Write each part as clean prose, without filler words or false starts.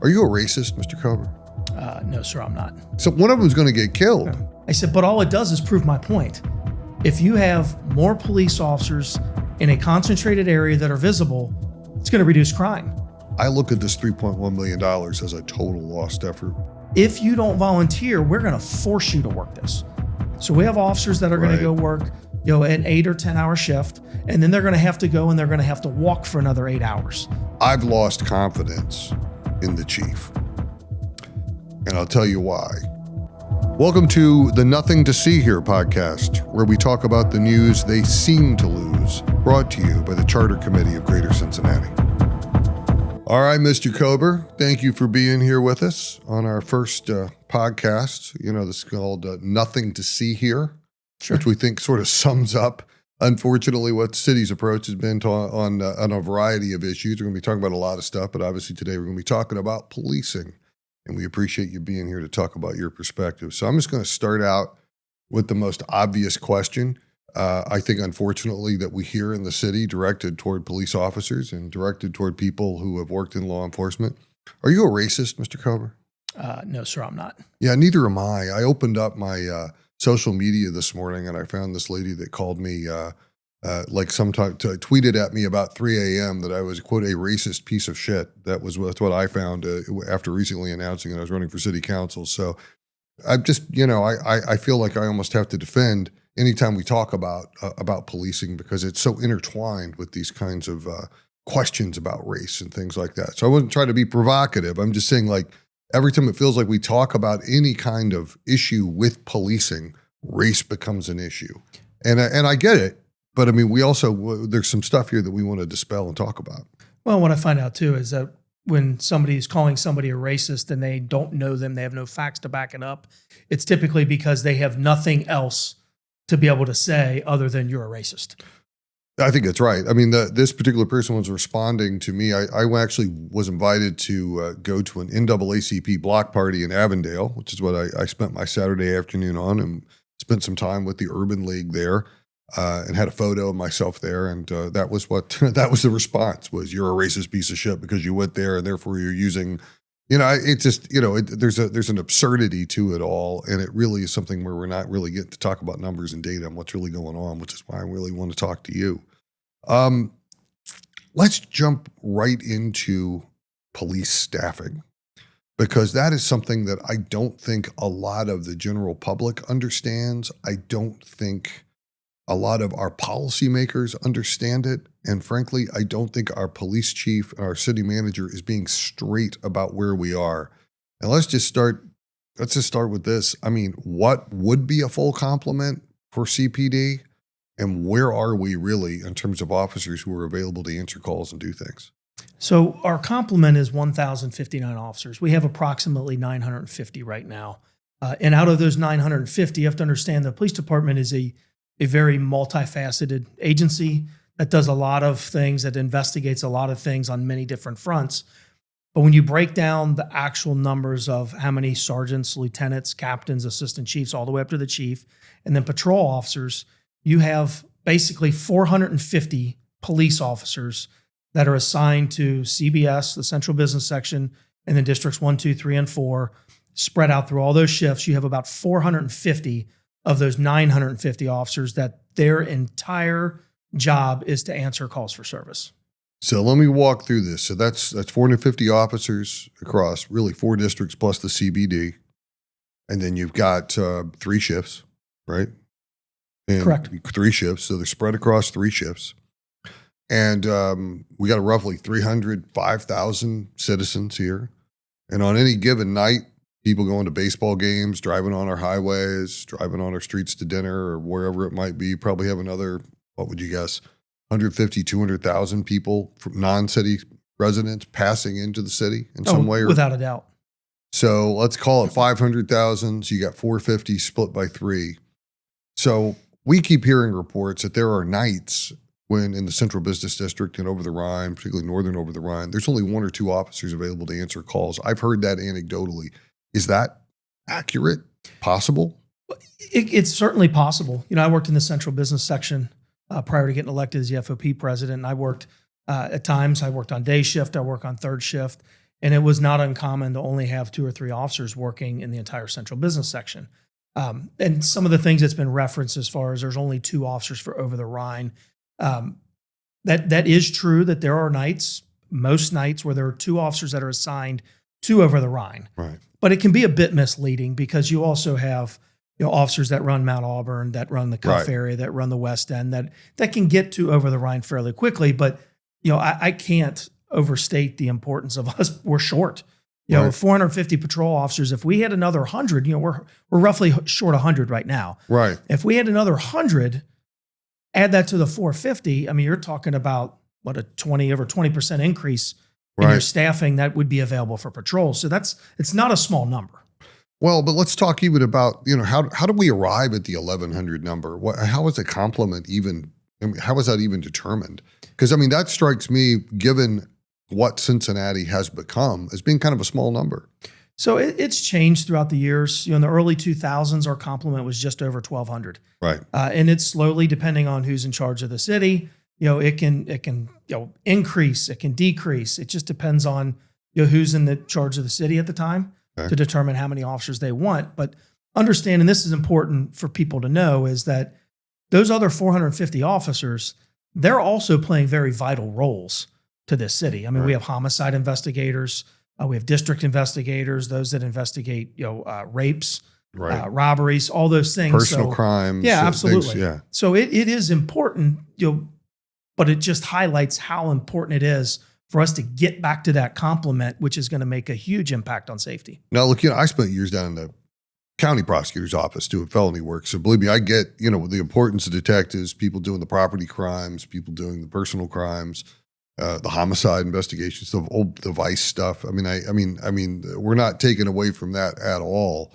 Are you a racist, Mr. Kober? No, sir, I'm not. So one of them's going to get killed. I said, but all it does is prove my point. If you have more police officers in a concentrated area that are visible, it's going to reduce crime. I look at this $3.1 million as a total lost effort. If you don't volunteer, we're going to force you to work this. So we have officers that are going to go work, an 8 or 10 hour shift, and then they're going to have to go and they're going to have to walk for another 8 hours. I've lost confidence in the chief, and I'll tell you why. Welcome to the Nothing to See Here podcast, where we talk about the news they seem to lose, brought to you by the Charter Committee of Greater Cincinnati. All right, Mr. Kober, thank you for being here with us on our first podcast. This is called Nothing to See Here, which we think sort of sums up, unfortunately, what the city's approach has been on a variety of issues. We're going to be talking about a lot of stuff, but obviously today we're going to be talking about policing, and we appreciate you being here to talk about your perspective. So I'm just going to start out with the most obvious question. I think, unfortunately, that we hear in the city directed toward police officers and directed toward people who have worked in law enforcement. Are you a racist, Mr. Kober? No, sir, I'm not. Yeah, neither am I. I opened up my social media this morning and I found this lady that called me, tweeted at me about 3 a.m. that I was, quote, a racist piece of shit. That's what I found after recently announcing that I was running for city council. So I just, I feel like I almost have to defend anytime we talk about policing, because it's so intertwined with these kinds of questions about race and things like that. So I wasn't trying to be provocative. I'm just saying, like, every time it feels like we talk about any kind of issue with policing, race becomes an issue. And I get it, but I mean, there's some stuff here that we want to dispel and talk about. Well, what I find out too is that when somebody is calling somebody a racist and they don't know them, they have no facts to back it up, it's typically because they have nothing else to be able to say other than you're a racist. I think that's right. I mean, this particular person was responding to me. I actually was invited to go to an NAACP block party in Avondale, which is what I spent my Saturday afternoon on, and spent some time with the Urban League there, and had a photo of myself there. And that was the response was, you're a racist piece of shit because you went there and therefore you're using, it's just, there's an absurdity to it all. And it really is something where we're not really getting to talk about numbers and data and what's really going on, which is why I really want to talk to you. Let's jump right into police staffing, because that is something that I don't think a lot of the general public understands. I don't think a lot of our policymakers understand it. And frankly, I don't think our police chief and our city manager is being straight about where we are. And let's just start with this. I mean, what would be a full complement for CPD? And where are we really in terms of officers who are available to answer calls and do things? So our complement is 1,059 officers. We have approximately 950 right now. And out of those 950, you have to understand the police department is a very multifaceted agency that does a lot of things, that investigates a lot of things on many different fronts. But when you break down the actual numbers of how many sergeants, lieutenants, captains, assistant chiefs, all the way up to the chief, and then patrol officers, you have basically 450 police officers that are assigned to CBS, the Central Business Section, and then districts 1, 2, 3, and 4, spread out through all those shifts. You have about 450 of those 950 officers that their entire job is to answer calls for service. So let me walk through this. So that's 450 officers across really 4 districts plus the CBD. And then you've got 3 shifts, right? And correct. 3 shifts. So they're spread across 3 shifts. And we got roughly 305,000 citizens here. And on any given night, people going to baseball games, driving on our highways, driving on our streets to dinner or wherever it might be, probably have another, what would you guess, 150, 200,000 people from non-city residents passing into the city in some way? Without a doubt. So let's call it 500,000. So you got 450 split by 3. So we keep hearing reports that there are nights when in the Central Business District and over the Rhine, particularly northern over the Rhine, there's only 1 or 2 officers available to answer calls. I've heard that anecdotally. Is that accurate? Possible? It's certainly possible. I worked in the Central Business Section prior to getting elected as the FOP President. And I worked at times, I worked on day shift, I work on third shift. And it was not uncommon to only have 2 or 3 officers working in the entire central business section. And some of the things that's been referenced as far as there's only 2 officers for over the Rhine. That is true that there are nights, most nights, where there are 2 officers that are assigned to over the Rhine. Right. But it can be a bit misleading because you also have officers that run Mount Auburn, that run the Cuff area, that run the West End, that can get to over the Rhine fairly quickly. But I can't overstate the importance of us. We're short. 450 patrol officers. If we had another 100, we're roughly short 100 right now. Right. If we had another 100, add that to the 450. I mean, you're talking about over 20% increase in your staffing that would be available for patrols. So it's not a small number. Well, but let's talk even about, how do we arrive at the 1,100 number? How is a complement even, how is that even determined? Because, that strikes me, given what Cincinnati has become, as being kind of a small number. So it's changed throughout the years. In the early 2000s, our complement was just over 1,200. Right. And it's slowly, depending on who's in charge of the city, it can increase, it can decrease. It just depends on who's in the charge of the city at the time to determine how many officers they want. But understand, and this is important for people to know, is that those other 450 officers, they're also playing very vital roles to this city. We have homicide investigators, we have district investigators, those that investigate rapes, robberies, all those things. Personal crimes. Yeah, absolutely. Things, yeah. So it is important, but it just highlights how important it is for us to get back to that complement, which is going to make a huge impact on safety. Now, look, I spent years down in the county prosecutor's office doing felony work. So believe me, I get, the importance of detectives, people doing the property crimes, people doing the personal crimes, the homicide investigations, the vice stuff. We're not taken away from that at all.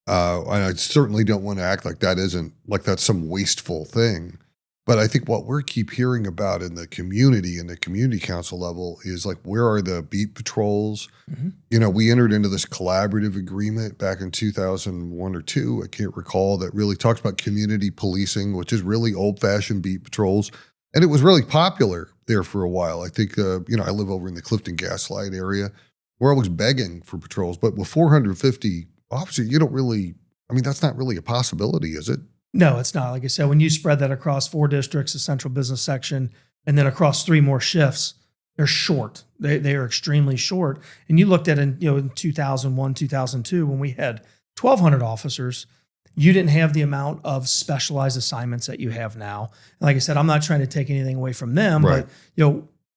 And I certainly don't want to act like that's some wasteful thing. But I think what we keep hearing about in the community and the community council level is where are the beat patrols? Mm-hmm. We entered into this collaborative agreement back in 2001 or 2. I can't recall, that really talks about community policing, which is really old fashioned beat patrols. And it was really popular there for a while. I think, I live over in the Clifton Gaslight area. We're always begging for patrols, but with 450 officers, that's not really a possibility, is it? No, it's not. Like I said, when you spread that across 4 districts, the central business section, and then across 3 more shifts, they're short. They are extremely short. And you looked at in 2001, 2002, when we had 1,200 officers, you didn't have the amount of specialized assignments that you have now. And like I said, I'm not trying to take anything away from them, but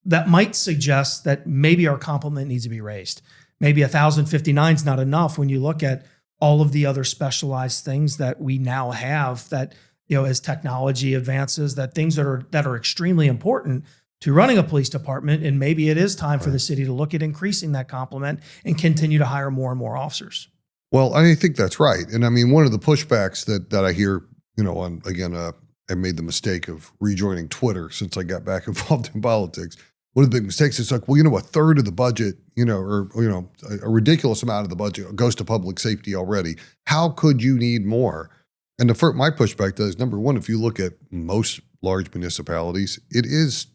that might suggest that maybe our complement needs to be raised. Maybe 1,059 is not enough when you look at all of the other specialized things that we now have, that, as technology advances, that things that are extremely important to running a police department. And maybe it is time for the city to look at increasing that complement and continue to hire more and more officers. Well, I think that's right. And one of the pushbacks that I hear, I made the mistake of rejoining Twitter since I got back involved in politics. One of the big mistakes is a third of the budget, a ridiculous amount of the budget goes to public safety already. How could you need more? And my pushback is, number one, if you look at most large municipalities, it is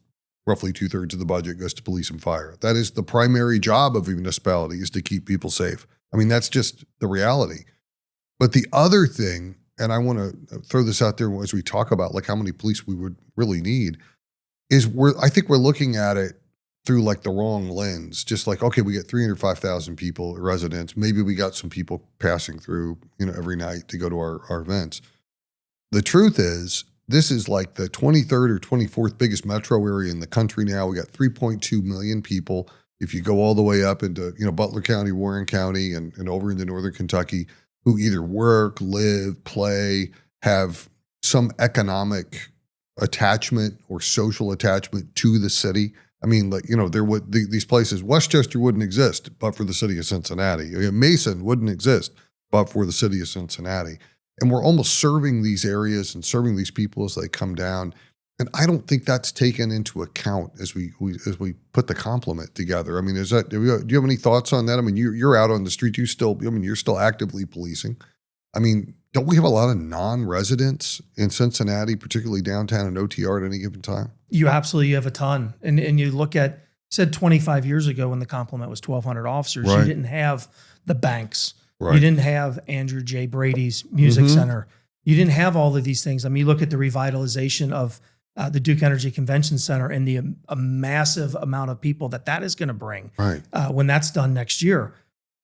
roughly 2/3 of the budget goes to police and fire. That is the primary job of a municipality, is to keep people safe. That's just the reality. But the other thing, and I want to throw this out there as we talk about how many police we would really need, is I think we're looking at it through the wrong lens. Just okay, we get 305,000 people, residents. Maybe we got some people passing through, every night to go to our events. The truth is, this is the 23rd or 24th biggest metro area in the country now. We got 3.2 million people. If you go all the way up into, Butler County, Warren County, and over into Northern Kentucky, who either work, live, play, have some economic attachment or social attachment to the city. These places, Westchester wouldn't exist but for the city of Cincinnati. Mason wouldn't exist but for the city of Cincinnati. And we're almost serving these areas and serving these people as they come down. And I don't think that's taken into account as we put the complement together. Do you have any thoughts on that? You're out on the street. You're still actively policing. Don't we have a lot of non-residents in Cincinnati, particularly downtown and OTR at any given time? You absolutely have a ton. And you look at said 25 years ago when the complement was 1,200 officers, Right. you didn't have the banks. Right. You didn't have Andrew J. Brady's Music Mhm. Center. You didn't have all of these things. I mean, you look at the revitalization of the Duke Energy Convention Center and a massive amount of people that is going to bring Right. when that's done next year.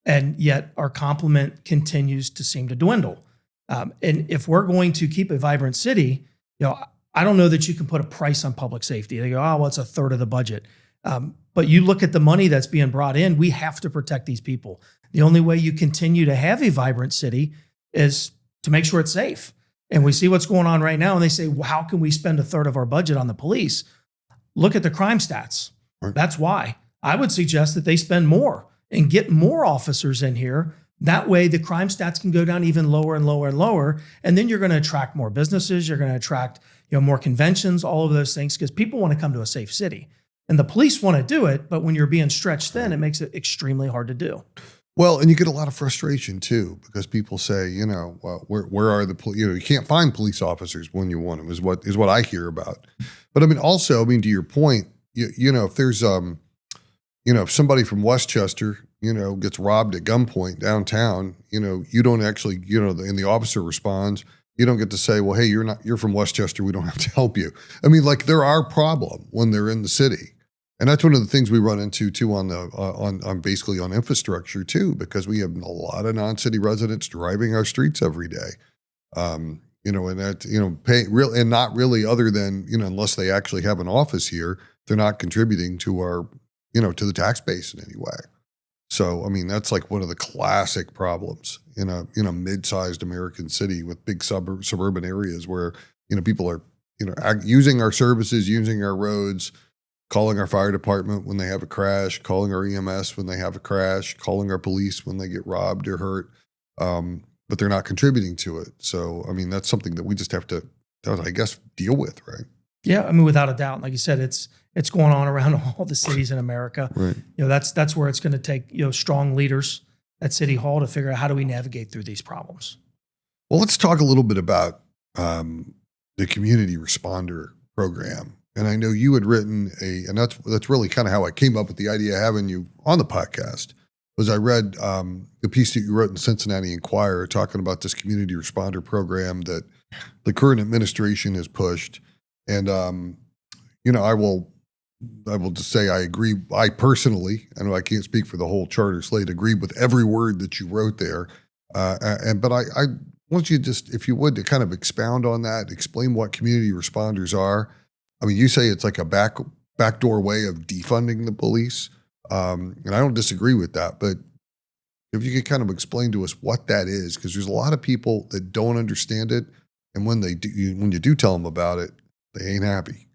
And yet our complement continues to seem to dwindle. And if we're going to keep a vibrant city, I don't know that you can put a price on public safety. They go, oh, well, it's a third of the budget. But you look at the money that's being brought in, we have to protect these people. The only way you continue to have a vibrant city is to make sure it's safe. And we see what's going on right now. And they say, well, how can we spend a third of our budget on the police? Look at the crime stats. Right. That's why I would suggest that they spend more and get more officers in here. That way the crime stats can go down even lower and lower and lower. And then you're going to attract more businesses. You're going to attract more conventions, all of those things, because people want to come to a safe city. And the police want to do it, but when you're being stretched thin, it makes it extremely hard to do. Well, and you get a lot of frustration too, because people say, well, where are the police? You can't find police officers when you want them is what I hear about. But I mean, also, to your point, if there's, if somebody from Westchester, gets robbed at gunpoint downtown, you don't actually, and the officer responds, you don't get to say, well, hey, you're from Westchester. We don't have to help you. I mean, like there are problems when they're in the city. And that's one of the things we run into too on basically on infrastructure too, because we have a lot of non-city residents driving our streets every day. And that, pay real and not really other than, unless they actually have an office here, they're not contributing to our, to the tax base in any way. So, I mean, that's like one of the classic problems in a mid-sized American city with big suburban areas where, people are, using our services, using our roads, calling our fire department when they have a crash, calling our EMS when they have a crash, calling our police when they get robbed or hurt, but they're not contributing to it. So, I mean, that's something that we just have to, I guess, deal with, right? Yeah, I mean, without a doubt. Like you said, it's going on around all the cities in America. Right. That's where it's going to take strong leaders at City Hall to figure out how do we navigate through these problems. Well, let's talk a little bit about the community responder program. And I know you had written and that's really kind of how I came up with the idea of having you on the podcast, was I read the piece that you wrote in the Cincinnati Enquirer talking about this community responder program that the current administration has pushed. And, I will just say I agree. I personally, I know I can't speak for the whole charter slate, agree with every word that you wrote there. But I want you just, if you would, to kind of expound on that, explain what community responders are. I mean, you say it's like a backdoor way of defunding the police, and I don't disagree with that. But if you could kind of explain to us what that is, because there's a lot of people that don't understand it, and when you do tell them about it, they ain't happy.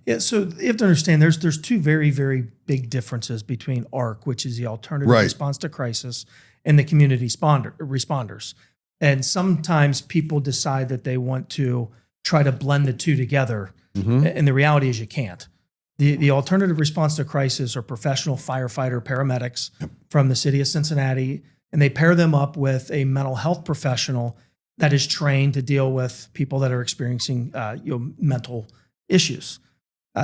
Yeah, so you have to understand there's two very, very big differences between ARC, which is the alternative Right. response to crisis, and the community responders. And sometimes people decide that they want to try to blend the two together. Mm-hmm. And the reality is you can't. The alternative response to crisis are professional firefighter paramedics from the city of Cincinnati, and they pair them up with a mental health professional that is trained to deal with people that are experiencing mental issues.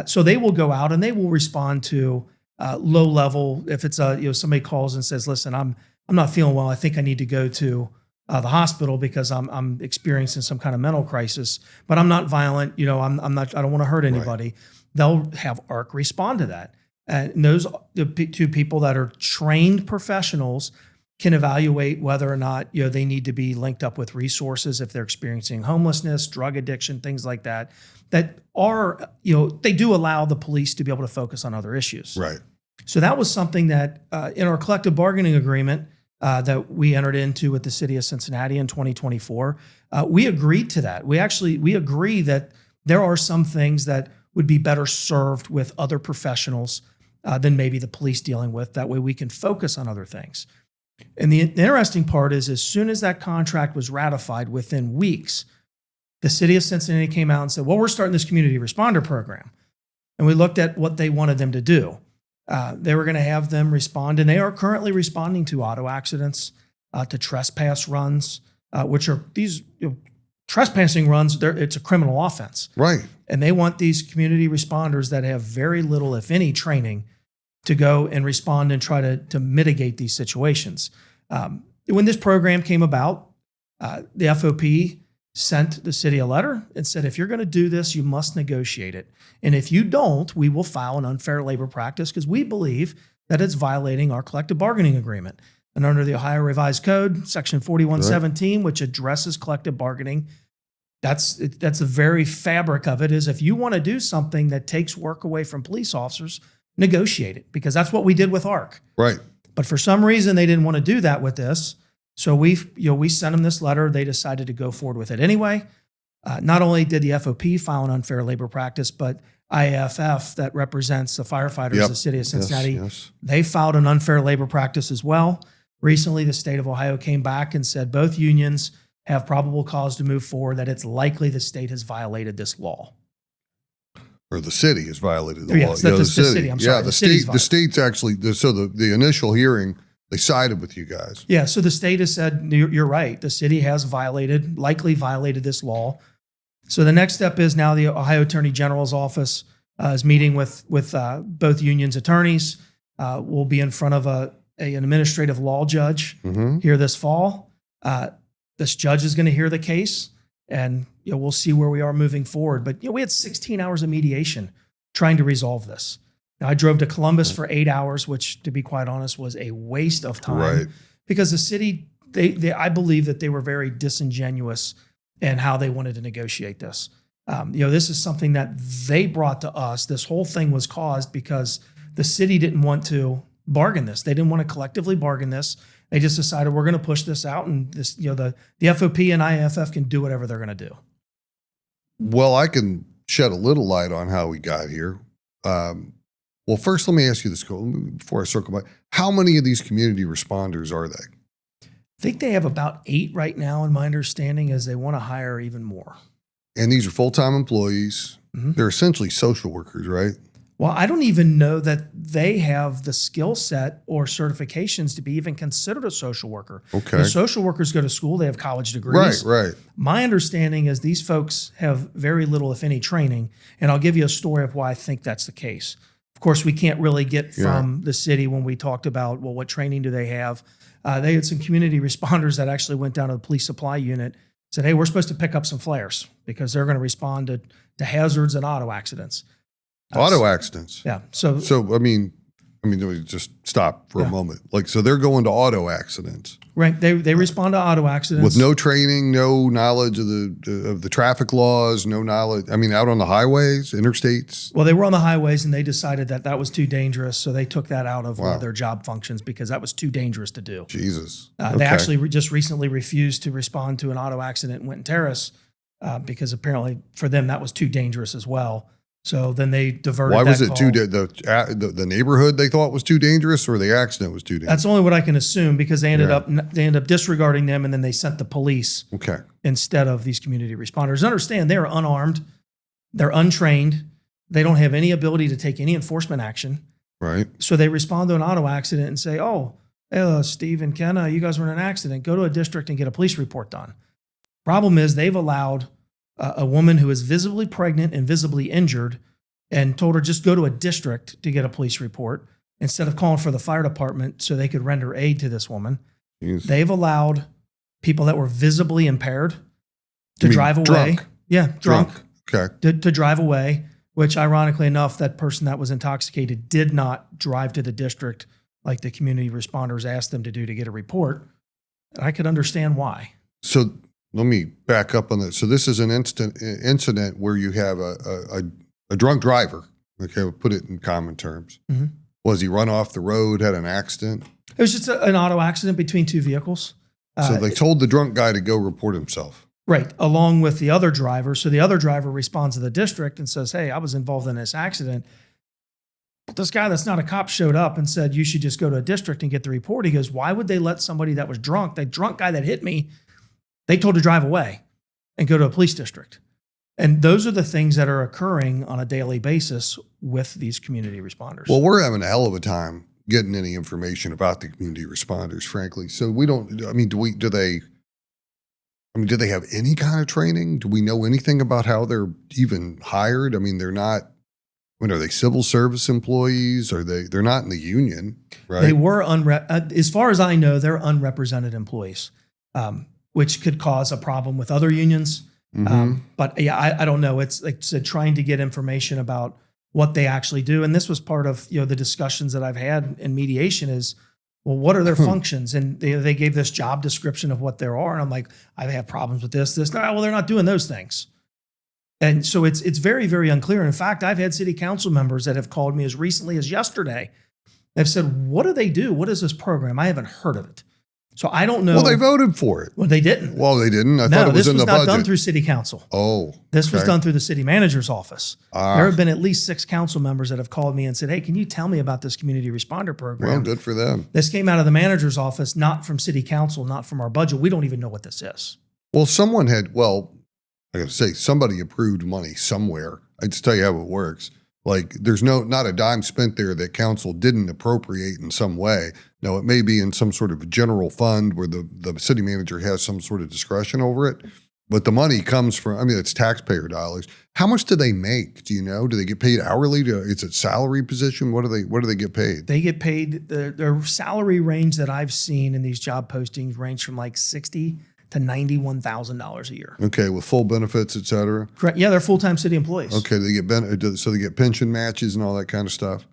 So they will go out and they will respond to low level. If it's somebody calls and says, "Listen, I'm not feeling well. I think I need to go to the hospital because I'm experiencing some kind of mental crisis, but I'm not violent. I'm not. I don't want to hurt anybody." Right. They'll have ARC respond to that, and those two people that are trained professionals can evaluate whether or not they need to be linked up with resources if they're experiencing homelessness, drug addiction, things like that. That are they do allow the police to be able to focus on other issues. Right. So that was something that in our collective bargaining agreement that we entered into with the city of Cincinnati in 2024, we agreed to that. We agree that there are some things that would be better served with other professionals than maybe the police dealing with. That way we can focus on other things. And the interesting part is, as soon as that contract was ratified, within weeks, the city of Cincinnati came out and said, well, we're starting this community responder program. And we looked at what they wanted them to do. They were going to have them respond, and they are currently responding to auto accidents, to trespass runs, which are these trespassing runs. It's a criminal offense. Right. And they want these community responders that have very little, if any, training to go and respond and try to mitigate these situations. When this program came about, the FOP sent the city a letter and said, if you're going to do this, you must negotiate it. And if you don't, we will file an unfair labor practice because we believe that it's violating our collective bargaining agreement. And under the Ohio Revised Code, Section 4117, which addresses collective bargaining, that's the very fabric of it, is if you want to do something that takes work away from police officers, negotiate it, because that's what we did with ARC. Right. But for some reason, they didn't want to do that with this. So we sent them this letter. They decided to go forward with it anyway. Not only did the FOP file an unfair labor practice, but IAFF, that represents the firefighters of the city of Cincinnati, they filed an unfair labor practice as well. Recently, the state of Ohio came back and said both unions have probable cause to move forward, that it's likely the state has violated this law. Or the city has violated the law. Yes, the city. I'm sorry. The state's actually, so the initial hearing, they sided with you guys. Yeah, so the state has said, you're right, the city has likely violated this law. So the next step is now the Ohio Attorney General's office is meeting with both unions' attorneys. We'll be in front of an administrative law judge here this fall. This judge is going to hear the case, and we'll see where we are moving forward. But we had 16 hours of mediation trying to resolve this. Now, I drove to Columbus for 8 hours, which, to be quite honest, was a waste of time because the city, I believe that they were very disingenuous in how they wanted to negotiate this. This is something that they brought to us. This whole thing was caused because the city didn't want to bargain this. They didn't want to collectively bargain this. They just decided we're going to push this out, and this, the FOP and IAFF can do whatever they're going to do. Well, I can shed a little light on how we got here. Well, first, let me ask you this before I circle back. How many of these community responders are they? I think they have about 8 right now, and my understanding is they want to hire even more. And these are full-time employees. They're essentially social workers, right? Well, I don't even know that they have the skill set or certifications to be even considered a social worker. Okay. The social workers go to school. They have college degrees. Right. My understanding is these folks have very little, if any, training. And I'll give you a story of why I think that's the case. Of course, we can't really get from the city when we talked about, well, what training do they have? They had some community responders that actually went down to the police supply unit, said, hey, we're supposed to pick up some flares because they're going to respond to hazards and auto accidents. Auto accidents. Yeah. So I mean, let me just stop for a moment. So they're going to auto accidents. Right. They respond to auto accidents with no training, no knowledge of the traffic laws, no knowledge. I mean, out on the highways, interstates. Well, they were on the highways, and they decided that was too dangerous, so they took that out of one of their job functions because that was too dangerous to do. Jesus. They actually just recently refused to respond to an auto accident in Winton Terrace because apparently for them that was too dangerous as well. So then they diverted. Why was it call. The neighborhood they thought was too dangerous, or the accident was too dangerous? That's only what I can assume because they ended up disregarding them, and then they sent the police instead of these community responders. Understand, they are unarmed, they're untrained, they don't have any ability to take any enforcement action. Right. So they respond to an auto accident and say, "Oh, hey, Steve and Ken, you guys were in an accident. Go to a district and get a police report done." Problem is, they've allowed a woman who is visibly pregnant and visibly injured and told her just go to a district to get a police report instead of calling for the fire department so they could render aid to this woman. Jeez. They've allowed people that were visibly impaired to drive away. Drunk. Yeah, drunk. Okay. To drive away, which ironically enough, that person that was intoxicated did not drive to the district like the community responders asked them to do to get a report. I could understand why. So let me back up on that. So this is an incident where you have a drunk driver. Okay, we'll put it in common terms. Mm-hmm. Was he run off the road, had an accident? It was just an auto accident between two vehicles. So they told the drunk guy to go report himself. Right, along with the other driver. So the other driver responds to the district and says, hey, I was involved in this accident. But this guy that's not a cop showed up and said, you should just go to a district and get the report. He goes, why would they let somebody that was drunk, that drunk guy that hit me, they told to drive away and go to a police district. And those are the things that are occurring on a daily basis with these community responders. Well, we're having a hell of a time getting any information about the community responders, frankly. So we don't, I mean, do they have any kind of training? Do we know anything about how they're even hired? I mean, they're not, I mean, are they civil service employees? They're not in the union, right? They were as far as I know, they're unrepresented employees, which could cause a problem with other unions. But yeah, I don't know. It's like I said, trying to get information about what they actually do. And this was part of, the discussions that I've had in mediation is, well, what are their functions? And they gave this job description of what there are. And I'm like, I have problems with this. No, well, they're not doing those things. And so it's very, very unclear. And in fact, I've had city council members that have called me as recently as yesterday. They've said, what do they do? What is this program? I haven't heard of it. So I don't know. Well, they voted for it. Well, they didn't. Well, they didn't. I thought it was in the budget. This was not done through city council. Oh, this was done through the city manager's office. There have been at least 6 council members that have called me and said, hey, can you tell me about this community responder program? Well, good for them. This came out of the manager's office, not from city council, not from our budget. We don't even know what this is. Well, I got to say, somebody approved money somewhere. I just tell you how it works. Like, there's not a dime spent there that council didn't appropriate in some way. Now, it may be in some sort of general fund where the city manager has some sort of discretion over it, but the money comes from, it's taxpayer dollars. How much do they make? Do you know? Do they get paid hourly? Is it salary position? What do they get paid? They get paid, their salary range that I've seen in these job postings range from like $60,000 to $91,000 a year. Okay, with full benefits, et cetera? Correct. Yeah, they're full-time city employees. Okay, so they get pension matches and all that kind of stuff?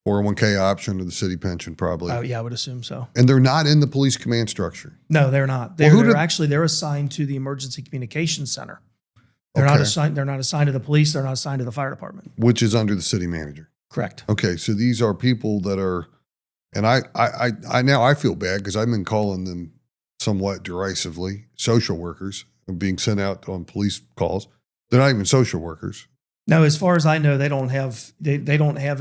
401k option to the city pension, probably. Oh, yeah, I would assume so. And they're not in the police command structure? No, they're not. They're assigned to the Emergency Communications Center. They're not assigned to the police. They're not assigned to the fire department. Which is under the city manager. Correct. Okay, so these are people that are, and I now I feel bad because I've been calling them somewhat derisively social workers being sent out on police calls. They're not even social workers. No, as far as I know, they don't have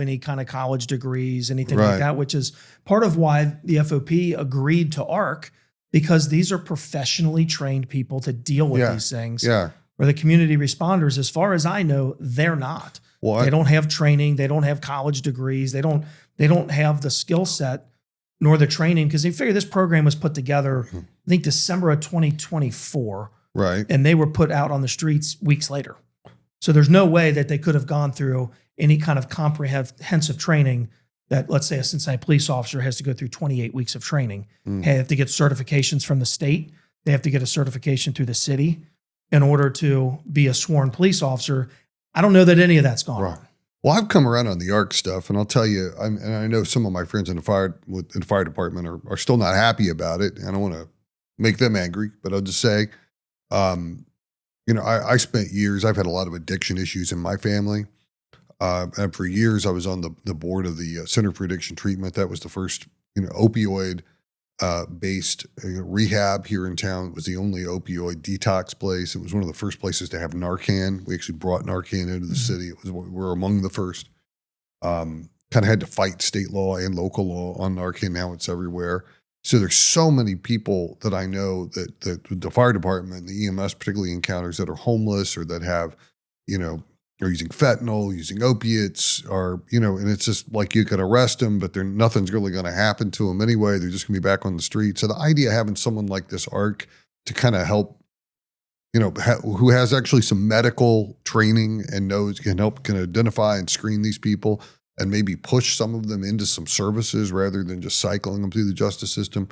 any kind of college degrees, anything like that, which is part of why the FOP agreed to ARC, because these are professionally trained people to deal with these things. Yeah. Where the community responders, as far as I know, they're not. What? They don't have training. They don't have college degrees. They don't have the skill set nor the training, because they figure this program was put together, I think, December of 2024. Right. And they were put out on the streets weeks later. So there's no way that they could have gone through any kind of comprehensive training that, let's say, a Cincinnati police officer has to go through 28 weeks of training. They have to get certifications from the state. They have to get a certification through the city in order to be a sworn police officer. I don't know that any of that's gone on. Well, I've come around on the ARC stuff, and I'll tell you, and I know some of my friends in the fire department are still not happy about it. I don't want to make them angry, but I'll just say, I spent years, I've had a lot of addiction issues in my family. And for years, I was on the board of the Center for Addiction Treatment. That was the first, opioid based rehab here in town. It was the only opioid detox place. It was one of the first places to have Narcan. We actually brought Narcan into the city. We're among the first. Kind of had to fight state law and local law on Narcan. Now it's everywhere. So there's so many people that I know that the fire department and the EMS particularly encounters that are homeless or that have, are using fentanyl, using opiates, or, and it's just like you could arrest them, but nothing's really going to happen to them anyway. They're just going to be back on the street. So the idea of having someone like this ARC to kind of help, who has actually some medical training and can identify and screen these people and maybe push some of them into some services rather than just cycling them through the justice system,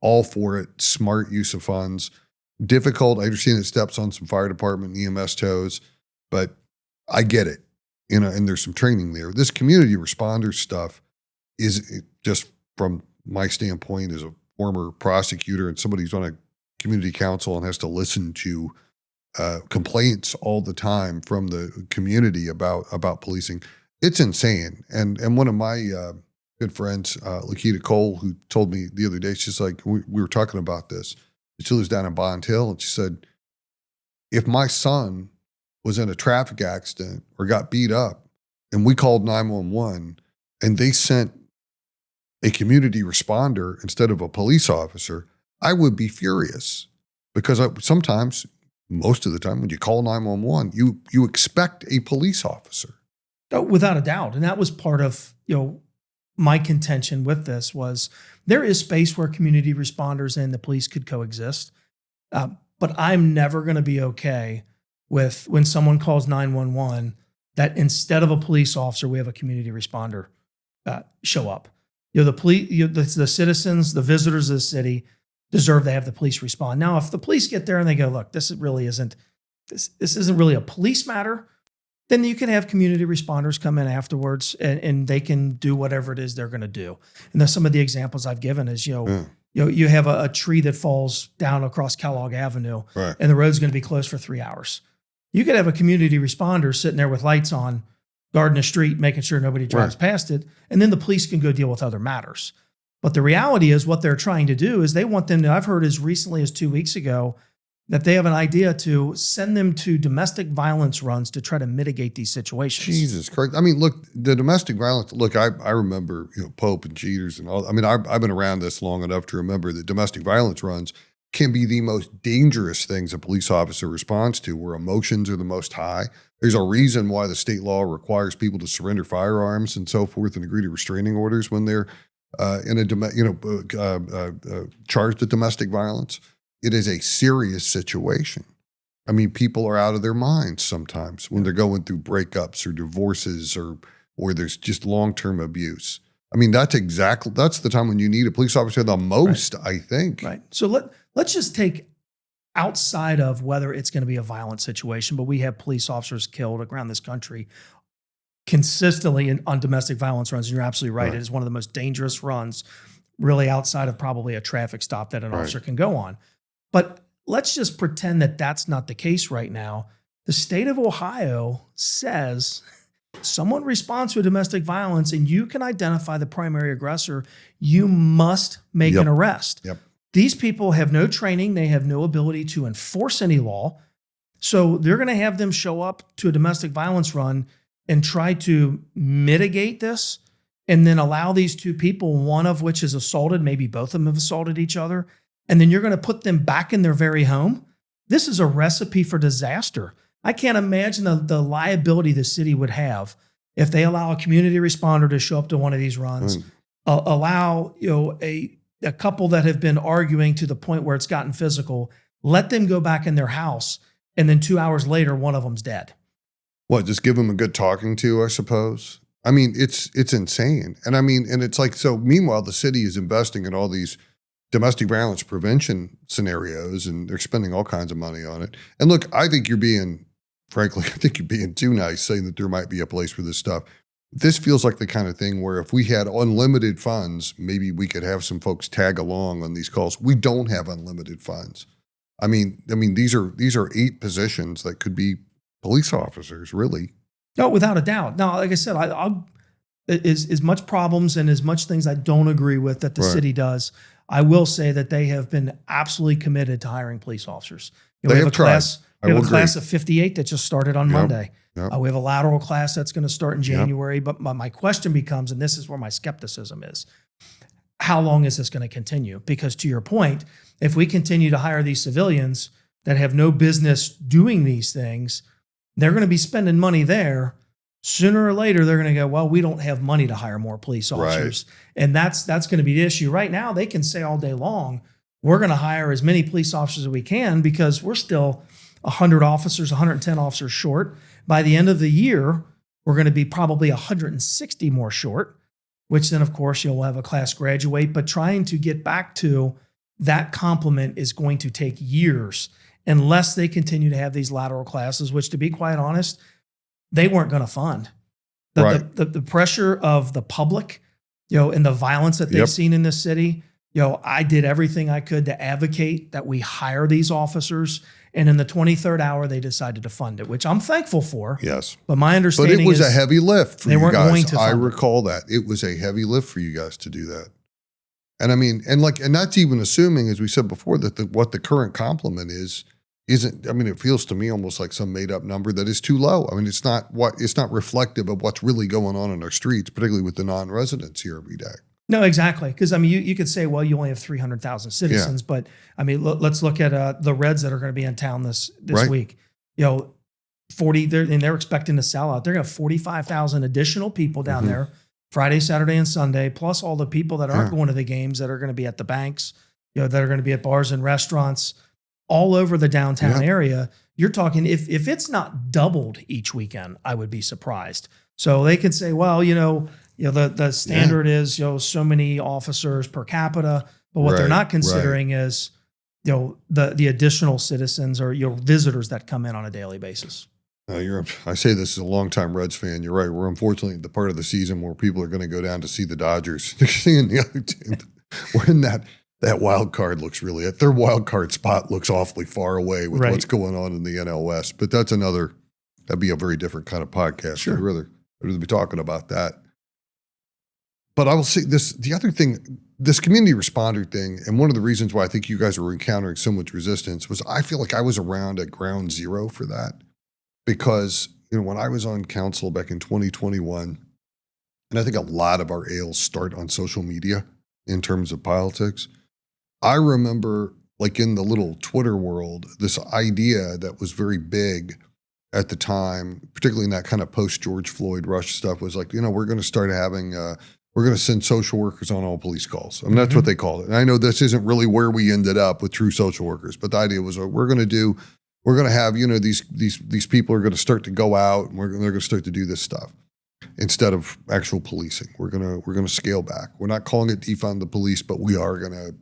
all for it. Smart use of funds. Difficult. I understand it steps on some fire department and EMS toes, but I get it, and there's some training there. This community responder stuff is just, from my standpoint as a former prosecutor and somebody who's on a community council and has to listen to complaints all the time from the community about policing. It's insane. And one of my good friends, Lakita Cole, who told me the other day, she's like, we were talking about this. She lives down in Bond Hill, and she said, if my son was in a traffic accident or got beat up and we called 911 and they sent a community responder instead of a police officer, I would be furious, because sometimes, most of the time, when you call 911, you expect a police officer. Without a doubt. And that was part of, my contention with this was there is space where community responders and the police could coexist. But I'm never going to be okay with when someone calls 911 that instead of a police officer, we have a community responder show up. The police, the citizens, the visitors of the city deserve to have the police respond. Now, if the police get there and they go, look, this isn't really a police matter, then you can have community responders come in afterwards and they can do whatever it is they're going to do. And then some of the examples I've given is, you have a tree that falls down across Kellogg Avenue, right, and the road's going to be closed for 3 hours. You could have a community responder sitting there with lights on, guarding the street, making sure nobody drives past it, and then the police can go deal with other matters. But the reality is what they're trying to do is they want them to, I've heard as recently as 2 weeks ago, that they have an idea to send them to domestic violence runs to try to mitigate these situations. Jesus Christ. I mean, look, the domestic violence, look, I remember, Pope and cheaters and all. I mean, I've been around this long enough to remember that domestic violence runs can be the most dangerous things a police officer responds to, where emotions are the most high. There's a reason why the state law requires people to surrender firearms and so forth and agree to restraining orders when they're charged with domestic violence. It is a serious situation. I mean, people are out of their minds sometimes when they're going through breakups or divorces or there's just long-term abuse. I mean, that's the time when you need a police officer the most, right, I think. Right. So let's just take outside of whether it's going to be a violent situation, but we have police officers killed around this country consistently on domestic violence runs. And you're absolutely right. It is one of the most dangerous runs really outside of probably a traffic stop that an officer can go on. But let's just pretend that that's not the case right now. The state of Ohio says someone responds to a domestic violence and you can identify the primary aggressor, you must make an arrest. Yep. These people have no training. They have no ability to enforce any law. So they're going to have them show up to a domestic violence run and try to mitigate this and then allow these two people, one of which is assaulted, maybe both of them have assaulted each other, and then you're going to put them back in their very home. This is a recipe for disaster. I can't imagine the liability the city would have if they allow a community responder to show up to one of these runs, allow a couple that have been arguing to the point where it's gotten physical, let them go back in their house, and then 2 hours later, one of them's dead. What, just give them a good talking to, I suppose? I mean, it's insane. And I mean, and it's like, so meanwhile, the city is investing in all these domestic violence prevention scenarios, and they're spending all kinds of money on it. And look, I think you're being too nice saying that there might be a place for this stuff. This feels like the kind of thing where if we had unlimited funds, maybe we could have some folks tag along on these calls. We don't have unlimited funds. I mean, these are 8 positions that could be police officers, really. No, without a doubt. Now, like I said, I'll as much problems and as much things I don't agree with that the city does, I will say that they have been absolutely committed to hiring police officers. We have a class of 58 that just started on Monday. Yep. We have a lateral class that's going to start in January. But my question becomes, and this is where my skepticism is, how long is this going to continue? Because to your point, if we continue to hire these civilians that have no business doing these things, they're going to be spending money there. Sooner or later, they're going to go, well, we don't have money to hire more police officers. Right. And that's going to be the issue. Right now, they can say all day long, we're going to hire as many police officers as we can because we're still 100 officers, 110 officers short. By the end of the year, we're going to be probably 160 more short, which then, of course, you'll have a class graduate. But trying to get back to that complement is going to take years unless they continue to have these lateral classes, which, to be quite honest, they weren't going to fund. The pressure of the public, and the violence that they've seen in this city, I did everything I could to advocate that we hire these officers. And in the 23rd hour, they decided to fund it, which I'm thankful for. Yes. But my understanding is But it was a heavy lift for you guys. They weren't going to fund I recall that. It was a heavy lift for you guys to do that. And I mean, and that's even assuming, as we said before, that what the current complement isn't, I mean, it feels to me almost like some made up number that is too low. I mean, it's not reflective of what's really going on in our streets, particularly with the non-residents here every day. No, exactly. Because I mean, you could say, well, you only have 300,000 citizens, but I mean, let's look at the Reds that are going to be in town this week. 40, they're expecting to sell out. They're going to have 45,000 additional people down there Friday, Saturday, and Sunday, plus all the people that aren't going to the games that are going to be at the banks, that are going to be at bars and restaurants. all over the downtown Yeah. area. You're talking, if it's not doubled each weekend, I would be surprised. So they could say, well, the standard is, so many officers per capita, but what they're Right, not considering is, the additional citizens or visitors that come in on a daily basis. I say this as a longtime Reds fan. You're right. We're unfortunately at the part of the season where people are going to go down to see the Dodgers. They're seeing the other team. We're in that wild card their wild card spot looks awfully far away with what's going on in the NL West. But that'd be a very different kind of podcast. Sure. I'd rather be talking about that. But I will say this, the other thing, this community responder thing, and one of the reasons why I think you guys were encountering so much resistance was I feel like I was around at ground zero for that. Because, when I was on council back in 2021, and I think a lot of our ails start on social media in terms of politics, I remember, like in the little Twitter world, this idea that was very big at the time, particularly in that kind of post-George Floyd rush stuff, was like, we're going to start having, we're going to send social workers on all police calls. I mean, that's what they called it. And I know this isn't really where we ended up with true social workers, but the idea was we're going to have, these people are going to start to go out and they're going to start to do this stuff instead of actual policing. We're going to scale back. We're not calling it defund the police, but we are going to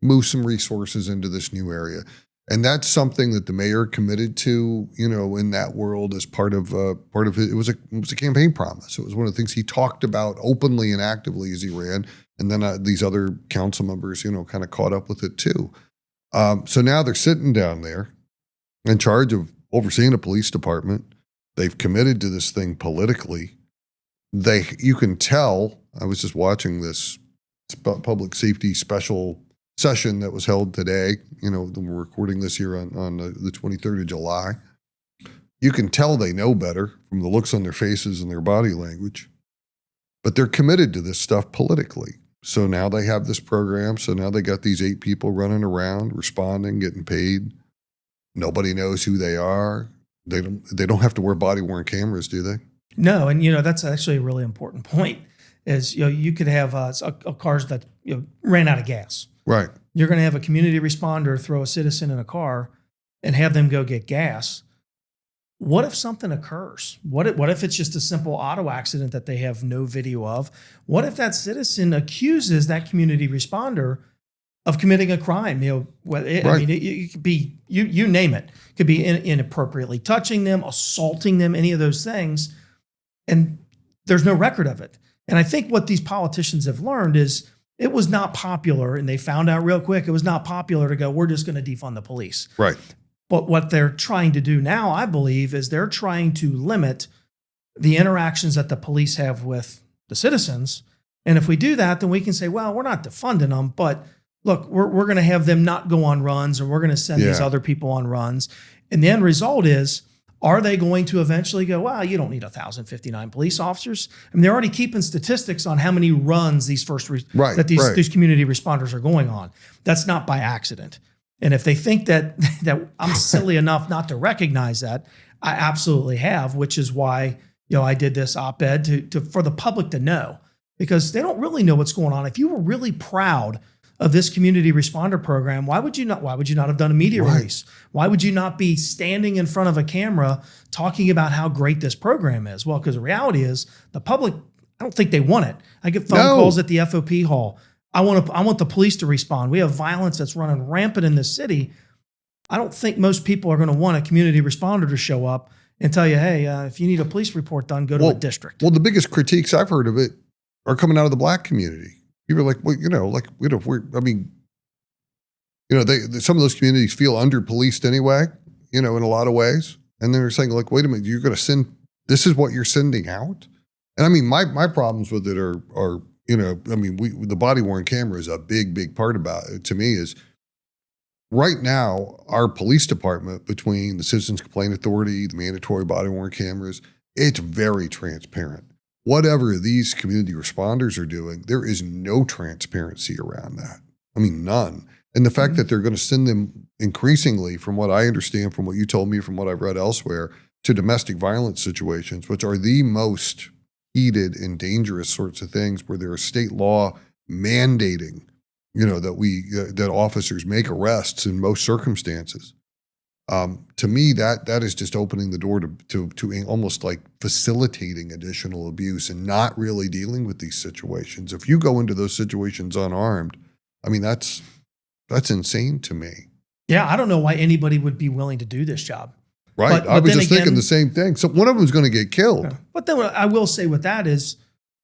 move some resources into this new area. And that's something that the mayor committed to, in that world as part of it. It was a campaign promise. It was one of the things he talked about openly and actively as he ran. And then these other council members, kind of caught up with it too. So now they're sitting down there in charge of overseeing a police department. They've committed to this thing politically. You can tell, I was just watching this public safety special session that was held today. We're recording this here on the 23rd of July. You can tell they know better from the looks on their faces and their body language, but they're committed to this stuff politically. So now they have this program. So now they got these 8 people running around, responding, getting paid. Nobody knows who they are. They don't have to wear body-worn cameras, do they? No, and that's actually a really important point. Is you could have cars that ran out of gas. Right. You're going to have a community responder throw a citizen in a car and have them go get gas. What if something occurs? What if it's just a simple auto accident that they have no video of? What if that citizen accuses that community responder of committing a crime? It could be, you name it. It could be inappropriately touching them, assaulting them, any of those things. And there's no record of it. And I think what these politicians have learned is it was not popular, and they found out real quick, it was not popular to go, we're just going to defund the police. Right. But what they're trying to do now, I believe, is they're trying to limit the interactions that the police have with the citizens. And if we do that, then we can say, well, we're not defunding them, but look, we're going to have them not go on runs, and we're going to send these other people on runs. And the end result is, are they going to eventually go, well, you don't need 1,059 police officers? I mean, they're already keeping statistics on how many runs these these community responders are going on. That's not by accident. And if they think that I'm silly enough not to recognize that, I absolutely have, which is why I did this op-ed for the public to know, because they don't really know what's going on. If you were really proud of this community responder program, why would you not have done a media release? Why would you not be standing in front of a camera talking about how great this program is? Well, because the reality is the public, I don't think they want it. I get phone calls at the FOP hall. I want the police to respond. We have violence that's running rampant in this city. I don't think most people are going to want a community responder to show up and tell you, hey, if you need a police report done, go to a district. Well, the biggest critiques I've heard of it are coming out of the Black community. People are like, well, some of those communities feel under-policed anyway, in a lot of ways. And they're saying, like, wait a minute, you're going to this is what you're sending out? And I mean, my problems with it are the body-worn camera is a big, big part about it to me is right now, our police department, between the Citizens Complaint Authority, the mandatory body-worn cameras, it's very transparent. Whatever these community responders are doing, there is no transparency around that. I mean, none. And the fact that they're going to send them increasingly, from what I understand, from what you told me, from what I've read elsewhere, to domestic violence situations, which are the most heated and dangerous sorts of things where there is state law mandating, that officers make arrests in most circumstances. To me, that is just opening the door to almost like facilitating additional abuse and not really dealing with these situations. If you go into those situations unarmed, I mean, that's insane to me. Yeah, I don't know why anybody would be willing to do this job. Right. I was just thinking the same thing. So one of them is going to get killed. Yeah. But then what I will say with that is,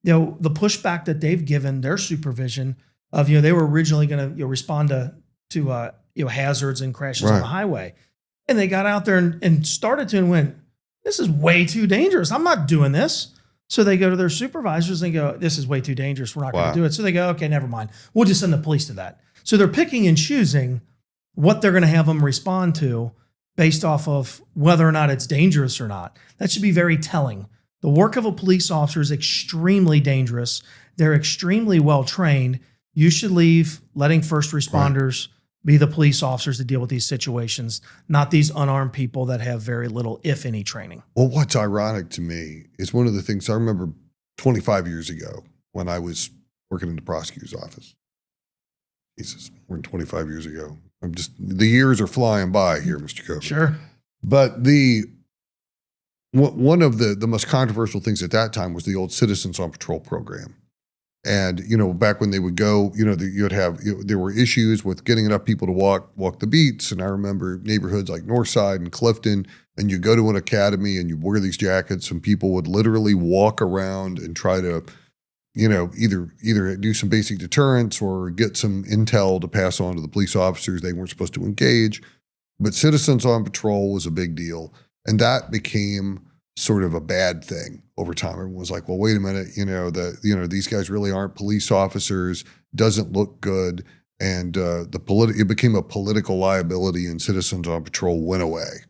the pushback that they've given their supervision of, they were originally going to respond to hazards and crashes on the highway. And they got out there and started to and went, this is way too dangerous. I'm not doing this. So they go to their supervisors and go, this is way too dangerous. We're not going to do it. So they go, okay, never mind. We'll just send the police to that. So they're picking and choosing what they're going to have them respond to based off of whether or not it's dangerous or not. That should be very telling. The work of a police officer is extremely dangerous. They're extremely well trained. You should leave letting first responders be the police officers to deal with these situations, not these unarmed people that have very little, if any, training. Well, what's ironic to me is one of the things I remember 25 years ago when I was working in the prosecutor's office. Jesus, more than 25 years ago. The years are flying by here, Mr. Kober. Sure. But one of the most controversial things at that time was the old Citizens on Patrol program. And, back when they would go, there were issues with getting enough people to walk the beats. And I remember neighborhoods like Northside and Clifton, and you go to an academy and you wear these jackets and people would literally walk around and try to, either do some basic deterrence or get some intel to pass on to the police officers they weren't supposed to engage. But Citizens on Patrol was a big deal. And that became sort of a bad thing over time. Everyone was like, well, wait a minute, these guys really aren't police officers, doesn't look good. And it became a political liability and Citizens on Patrol went away.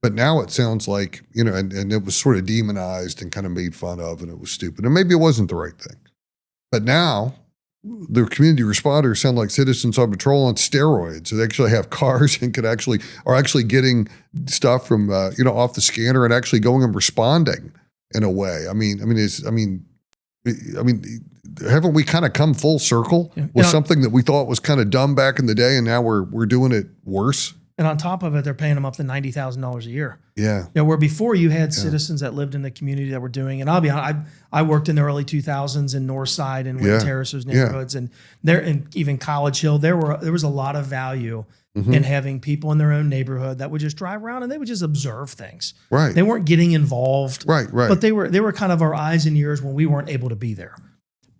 But now it sounds like, and it was sort of demonized and kind of made fun of and it was stupid. And maybe it wasn't the right thing. But now the community responders sound like Citizens on Patrol on steroids. So they actually have cars and are actually getting stuff from, off the scanner and actually going and responding in a way. Haven't we kind of come full circle with something that we thought was kind of dumb back in the day and now we're doing it worse? And on top of it, they're paying them up to $90,000 a year. Yeah. Where before you had citizens that lived in the community that were doing, and I'll be honest, I worked in the early 2000s in Northside and Wynn Terrace, those neighborhoods, and there, and even College Hill, there was a lot of value in having people in their own neighborhood that would just drive around and they would just observe things. Right. They weren't getting involved. Right. But they were kind of our eyes and ears when we weren't able to be there.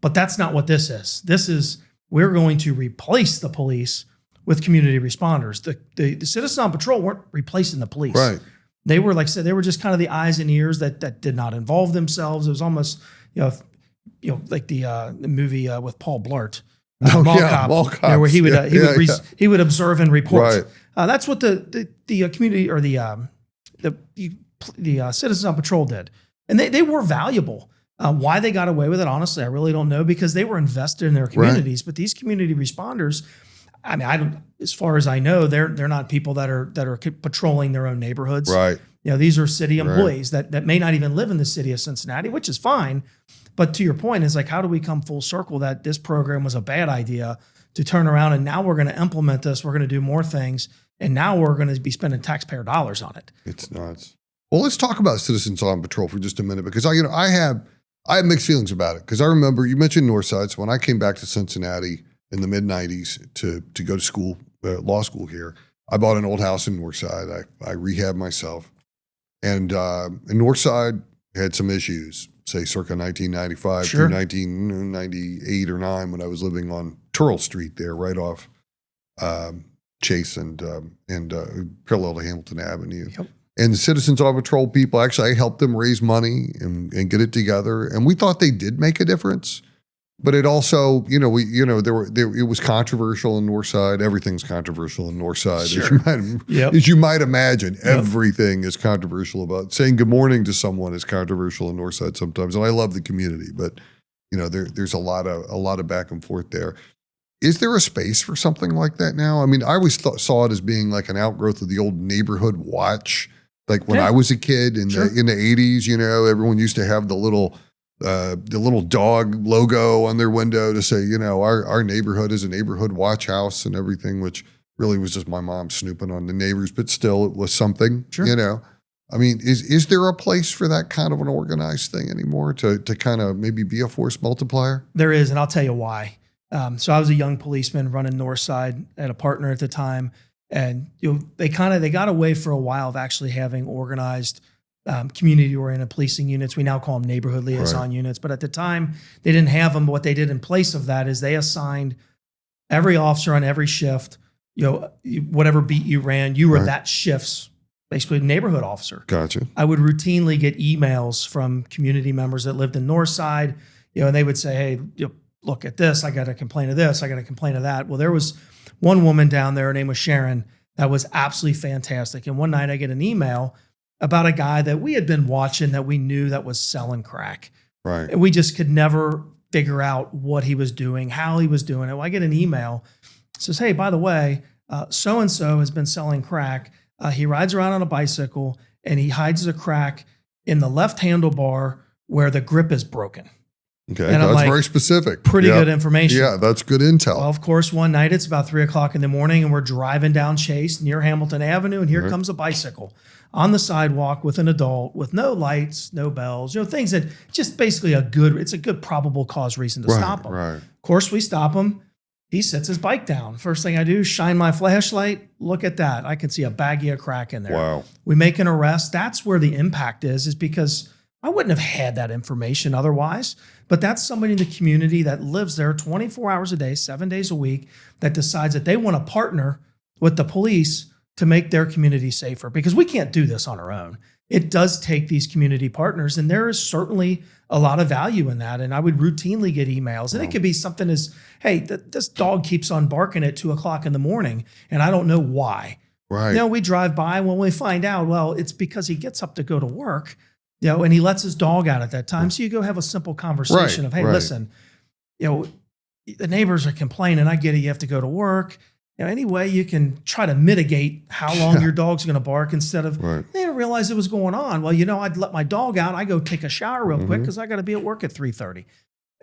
But that's not what this is. This is, we're going to replace the police with community responders. The Citizens on Patrol weren't replacing the police. Right. They were, like I said, they were just kind of the eyes and ears that did not involve themselves. It was almost, like the movie with Paul Blart, Mall Cop, where he would observe and report. Right. That's what the community or the Citizens on Patrol did, and they were valuable. Why they got away with it, honestly, I really don't know, because they were invested in their communities. Right. But these community responders, as far as I know, they're not people that are patrolling their own neighborhoods. Right. These are city employees that may not even live in the city of Cincinnati, which is fine. But to your point, is like, how do we come full circle that this program was a bad idea to turn around and now we're going to implement this, we're going to do more things, and now we're going to be spending taxpayer dollars on it. It's nuts. Well, let's talk about Citizens on Patrol for just a minute, because I have mixed feelings about it, because I remember you mentioned Northside. So when I came back to Cincinnati in the mid 90s to go to school, law school here, I bought an old house in Northside. I rehabbed myself, and Northside had some issues, say circa 1995 through 1998 or 9, when I was living on Turl Street there, right off Chase and parallel to Hamilton Avenue. Yep. And the Citizens on Patrol people, actually, I helped them raise money and get it together. And we thought they did make a difference. But it also, it was controversial in Northside. Everything's controversial in Northside. Sure. As you might imagine, everything is controversial. About saying good morning to someone is controversial in Northside sometimes. And I love the community, but there's a lot of back and forth there. Is there a space for something like that now? I mean, I always saw it as being like an outgrowth of the old neighborhood watch. Like when I was a kid in the 80s, everyone used to have the little dog logo on their window to say, our neighborhood is a neighborhood watch house and everything, which really was just my mom snooping on the neighbors, but still it was something, Sure. you know. I mean, is there a place for that kind of an organized thing anymore to kind of maybe be a force multiplier? There is, and I'll tell you why. So I was a young policeman running Northside, had a partner at the time, and they got away for a while of actually having organized community-oriented policing units. We now call them neighborhood liaison units, but at the time they didn't have them. What they did in place of that is they assigned every officer on every shift, whatever beat you ran, you were that shift's basically neighborhood officer. Gotcha. I would routinely get emails from community members that lived in Northside, and they would say, hey, look at this. I got a complaint of this. I got a complaint of that. Well, there was one woman down there, her name was Sharon, that was absolutely fantastic. And one night I get an email about a guy that we had been watching that we knew that was selling crack. Right. And we just could never figure out what he was doing, how he was doing it. Well, I get an email that says, hey, by the way, so-and-so has been selling crack. He rides around on a bicycle and he hides the crack in the left handlebar where the grip is broken. Okay, and that's very specific. Pretty good information. Yeah, that's good intel. Well, of course, one night it's about 3:00 in the morning and we're driving down Chase near Hamilton Avenue, and here comes a bicycle on the sidewalk with an adult with no lights, no bells, things that just basically it's a good probable cause reason to stop him. Right. Of course, we stop him. He sets his bike down. First thing I do, shine my flashlight. Look at that. I can see a baggie of crack in there. Wow. We make an arrest. That's where the impact is because I wouldn't have had that information otherwise. But that's somebody in the community that lives there 24 hours a day, 7 days a week, that decides that they want to partner with the police to make their community safer, because we can't do this on our own. It does take these community partners, and there is certainly a lot of value in that. And I would routinely get emails, and it could be something as, hey, this dog keeps on barking at 2:00 in the morning, and I don't know why. Right. We drive by, when we find out, well, it's because he gets up to go to work, and he lets his dog out at that time. So you go have a simple conversation of, hey, listen, the neighbors are complaining. I get it. You have to go to work. Any way you can try to mitigate how long your dog's going to bark instead of, they didn't realize it was going on. Well, I'd let my dog out. I go take a shower real quick because I got to be at work at 3:30.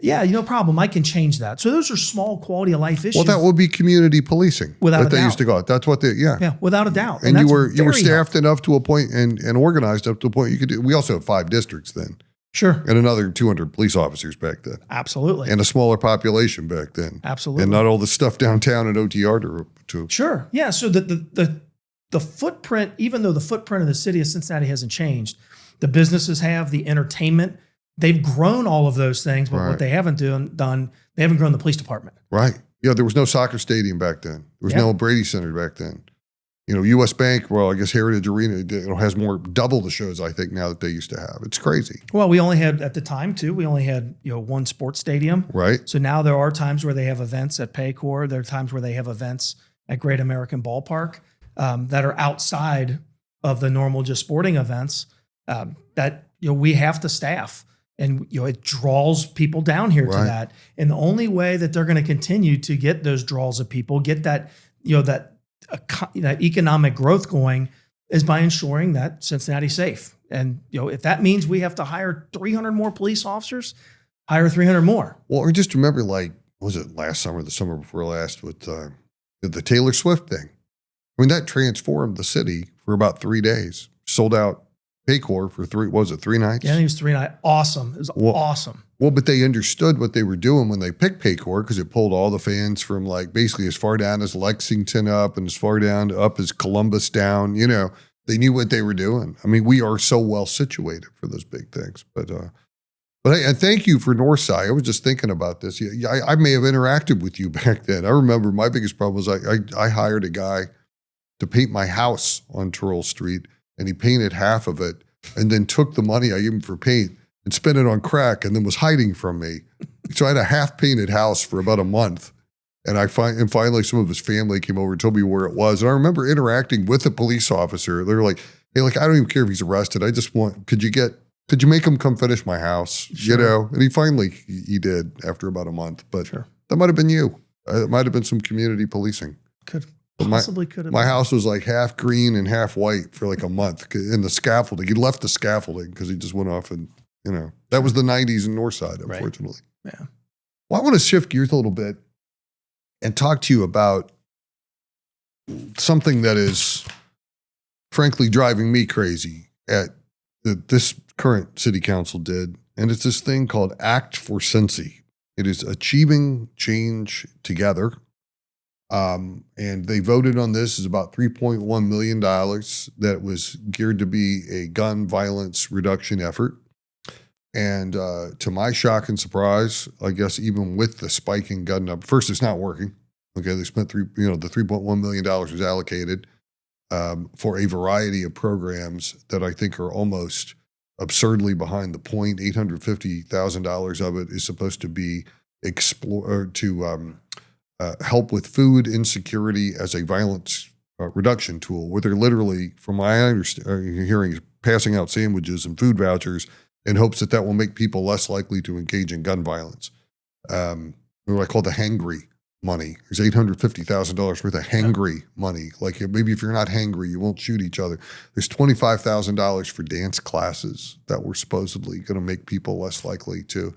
Yeah, no problem. I can change that. So those are small quality of life issues. Well, that would be community policing. Without a doubt. They used to go. That's what they, Yeah, without a doubt. And you were staffed enough to a point and organized up to a point you could do. We also had 5 districts then. Sure. And another 200 police officers back then. Absolutely. And a smaller population back then. Absolutely. And not all the stuff downtown at OTR to. Sure. Yeah. So the footprint, even though the footprint of the city of Cincinnati hasn't changed, the businesses have, the entertainment, they've grown all of those things, but what they haven't done, they haven't grown the police department. Right. Yeah, there was no soccer stadium back then. There was no Brady Center back then. U.S. Bank, well, I guess Heritage Arena has double the shows, I think, now that they used to have. It's crazy. Well, we only had, at the time, too, one sports stadium. Right. So now there are times where they have events at Paycor. There are times where they have events at Great American Ballpark that are outside of the normal just sporting events that we have to staff. And it draws people down here to that. And the only way that they're going to continue to get those draws of people, get that that economic growth going, is by ensuring that Cincinnati's safe. And if that means we have to hire 300 more police officers, hire 300 more. Well, I just remember, was it last summer, the summer before last, with the Taylor Swift thing? I mean, that transformed the city for about 3 days. Sold out Paycor for 3 nights? Yeah, I think it was 3 nights. Awesome. It was awesome. Well, but they understood what they were doing when they picked Paycor, because it pulled all the fans from basically as far down as Lexington up and as far down up as Columbus down. They knew what they were doing. I mean, we are so well situated for those big things. But I thank you for Northside. I was just thinking about this. I may have interacted with you back then. I remember my biggest problem was I hired a guy to paint my house on Turl Street, and he painted half of it and then took the money I gave him for paint and spent it on crack and then was hiding from me. So I had a half-painted house for about a month. And finally some of his family came over and told me where it was. And I remember interacting with a police officer. They were like, hey, I don't even care if he's arrested. I just could you make him come finish my house? Sure. And he did after about a month. But that might have been you. It might have been some community policing. Could have. My house was half green and half white for a month in the scaffolding. He left the scaffolding because he just went off and, that was the 90s in Northside, unfortunately. Right. Yeah. Well, I want to shift gears a little bit and talk to you about something that is frankly driving me crazy that this current city council did, and it's this thing called Act for Cincy. It is achieving change together. And they voted on this as about $3.1 million that was geared to be a gun violence reduction effort. And to my shock and surprise, I guess even with the spike in gun number, first it's not working. Okay, they spent the $3.1 million was allocated for a variety of programs that I think are almost absurdly behind the point. $850,000 of it is supposed to be help with food insecurity as a violence reduction tool, where they're literally, from my hearing, passing out sandwiches and food vouchers in hopes that will make people less likely to engage in gun violence. What I call the hangry money. There's $850,000 worth of hangry money. Like maybe if you're not hangry, you won't shoot each other. There's $25,000 for dance classes that were supposedly going to make people less likely to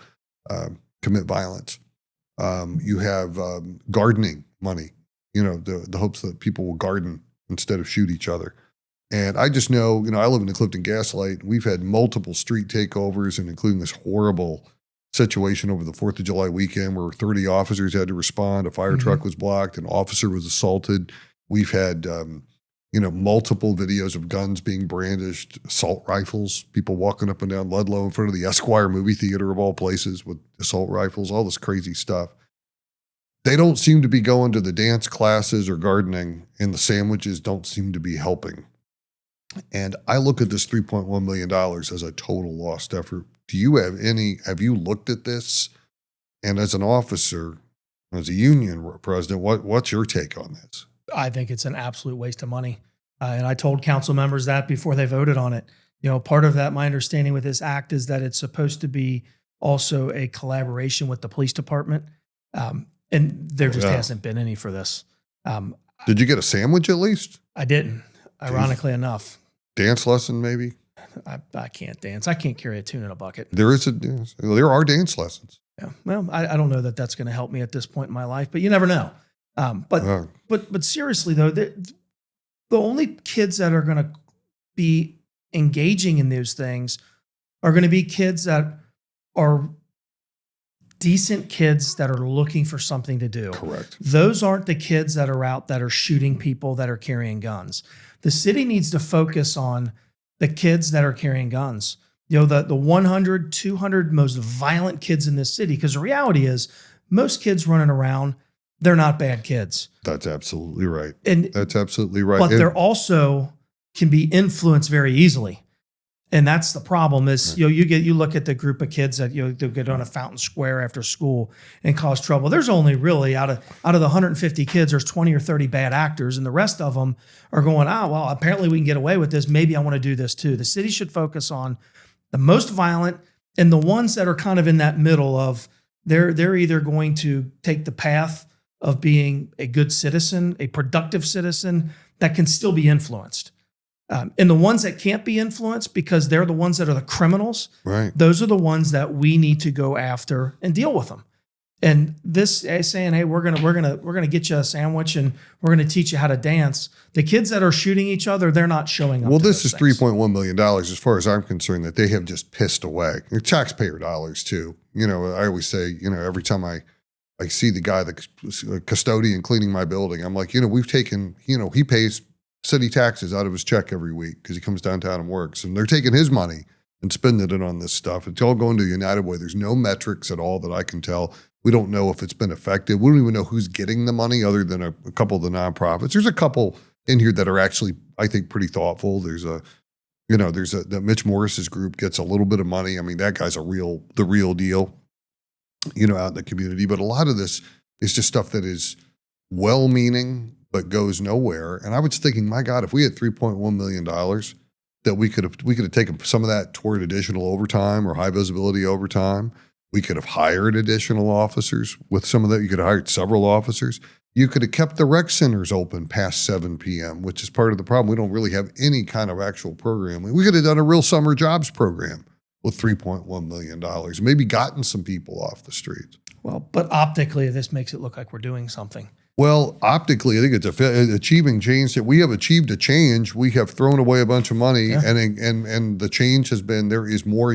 commit violence. You have gardening money, the hopes that people will garden instead of shoot each other. And I just know, I live in the Clifton Gaslight. We've had multiple street takeovers, and including this horrible situation over the 4th of July weekend where 30 officers had to respond. A fire truck was blocked. An officer was assaulted. We've had, multiple videos of guns being brandished, assault rifles, people walking up and down Ludlow in front of the Esquire movie theater of all places with assault rifles, all this crazy stuff. They don't seem to be going to the dance classes or gardening, and the sandwiches don't seem to be helping. And I look at this $3.1 million as a total lost effort. Have you looked at this? And as an officer, as a union president, what's your take on this? I think it's an absolute waste of money. And I told council members that before they voted on it. Part of that, my understanding with this act is that it's supposed to be also a collaboration with the police department. And there just hasn't been any for this. Did you get a sandwich at least? I didn't, ironically enough. Dance lesson, maybe? I can't dance. I can't carry a tune in a bucket. There are dance lessons. Yeah. Well, I don't know that that's going to help me at this point in my life, but you never know. But seriously though, the only kids that are going to be engaging in those things are going to be kids that are decent kids that are looking for something to do. Correct. Those aren't the kids that are out that are shooting people that are carrying guns. The city needs to focus on the kids that are carrying guns. The 100, 200 most violent kids in this city, because the reality is most kids running around, they're not bad kids. That's absolutely right. But they're also can be influenced very easily. And that's the problem is, you look at the group of kids that, they'll get on a Fountain Square after school and cause trouble. There's only really out of the 150 kids, there's 20 or 30 bad actors. And the rest of them are going, well, apparently we can get away with this. Maybe I want to do this too. The city should focus on the most violent and the ones that are kind of in that middle of they're either going to take the path of being a good citizen, a productive citizen that can still be influenced. And the ones that can't be influenced because they're the ones that are the criminals, right? Those are the ones that we need to go after and deal with them. And this saying, hey, we're gonna get you a sandwich and we're gonna teach you how to dance. The kids that are shooting each other, they're not showing up. Well, this is $3.1 million, as far as I'm concerned, that they have just pissed away. They're taxpayer dollars too. I always say, every time I see the guy, the custodian cleaning my building, I'm like, we've taken, he pays city taxes out of his check every week because he comes downtown and works, and they're taking his money and spending it on this stuff. It's all going to United Way. There's no metrics at all that I can tell. We don't know if it's been effective. We don't even know who's getting the money other than a couple of the nonprofits. There's a couple in here that are actually, I think, pretty thoughtful. There's that Mitch Morris's group gets a little bit of money. I mean, that guy's the real deal, out in the community. But a lot of this is just stuff that is well-meaning but goes nowhere. And I was thinking, my God, if we had $3.1 million, that we could have taken some of that toward additional overtime or high visibility overtime. We could have hired additional officers with some of that. You could have hired several officers. You could have kept the rec centers open past 7 p.m., which is part of the problem. We don't really have any kind of actual program. We could have done a real summer jobs program with $3.1 million, maybe gotten some people off the streets. Well, but optically, this makes it look like we're doing something. Well, optically, I think it's achieving change. That we have achieved a change. We have thrown away a bunch of money, and the change has been there is more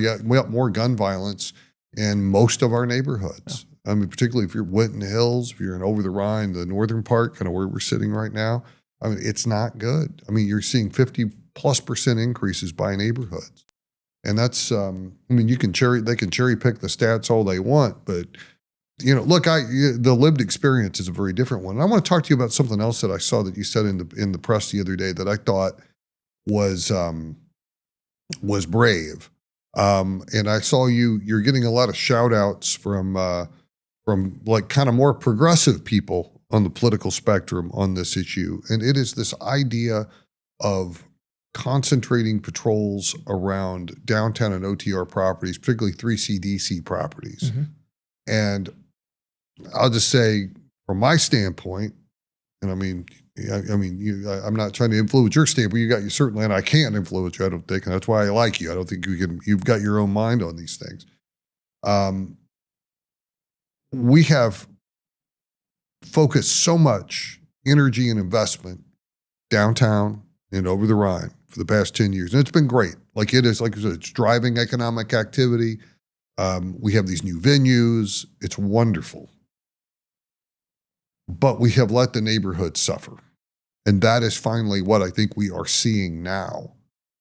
gun violence in most of our neighborhoods. I mean, particularly if you're Winton Hills, if you're in Over the Rhine, the northern part, kind of where we're sitting right now. I mean, it's not good. I mean, you're seeing 50+% increases by neighborhoods, and that's. I mean, they can cherry pick the stats all they want, but. Look, the lived experience is a very different one. And I want to talk to you about something else that I saw that you said in the press the other day that I thought was brave. And I saw you're getting a lot of shout outs from like kind of more progressive people on the political spectrum on this issue. And it is this idea of concentrating patrols around downtown and OTR properties, particularly 3CDC properties. Mm-hmm. And I'll just say, from my standpoint, and I'm not trying to influence your standpoint. You certainly, and I can't influence you. I don't think, and that's why I like you. I don't think you can. You've got your own mind on these things. We have focused so much energy and investment downtown and over the Rhine for the past 10 years, and it's been great. Like it is, like I said, it's driving economic activity. We have these new venues. It's wonderful. But we have let the neighborhood suffer. And that is finally what I think we are seeing now,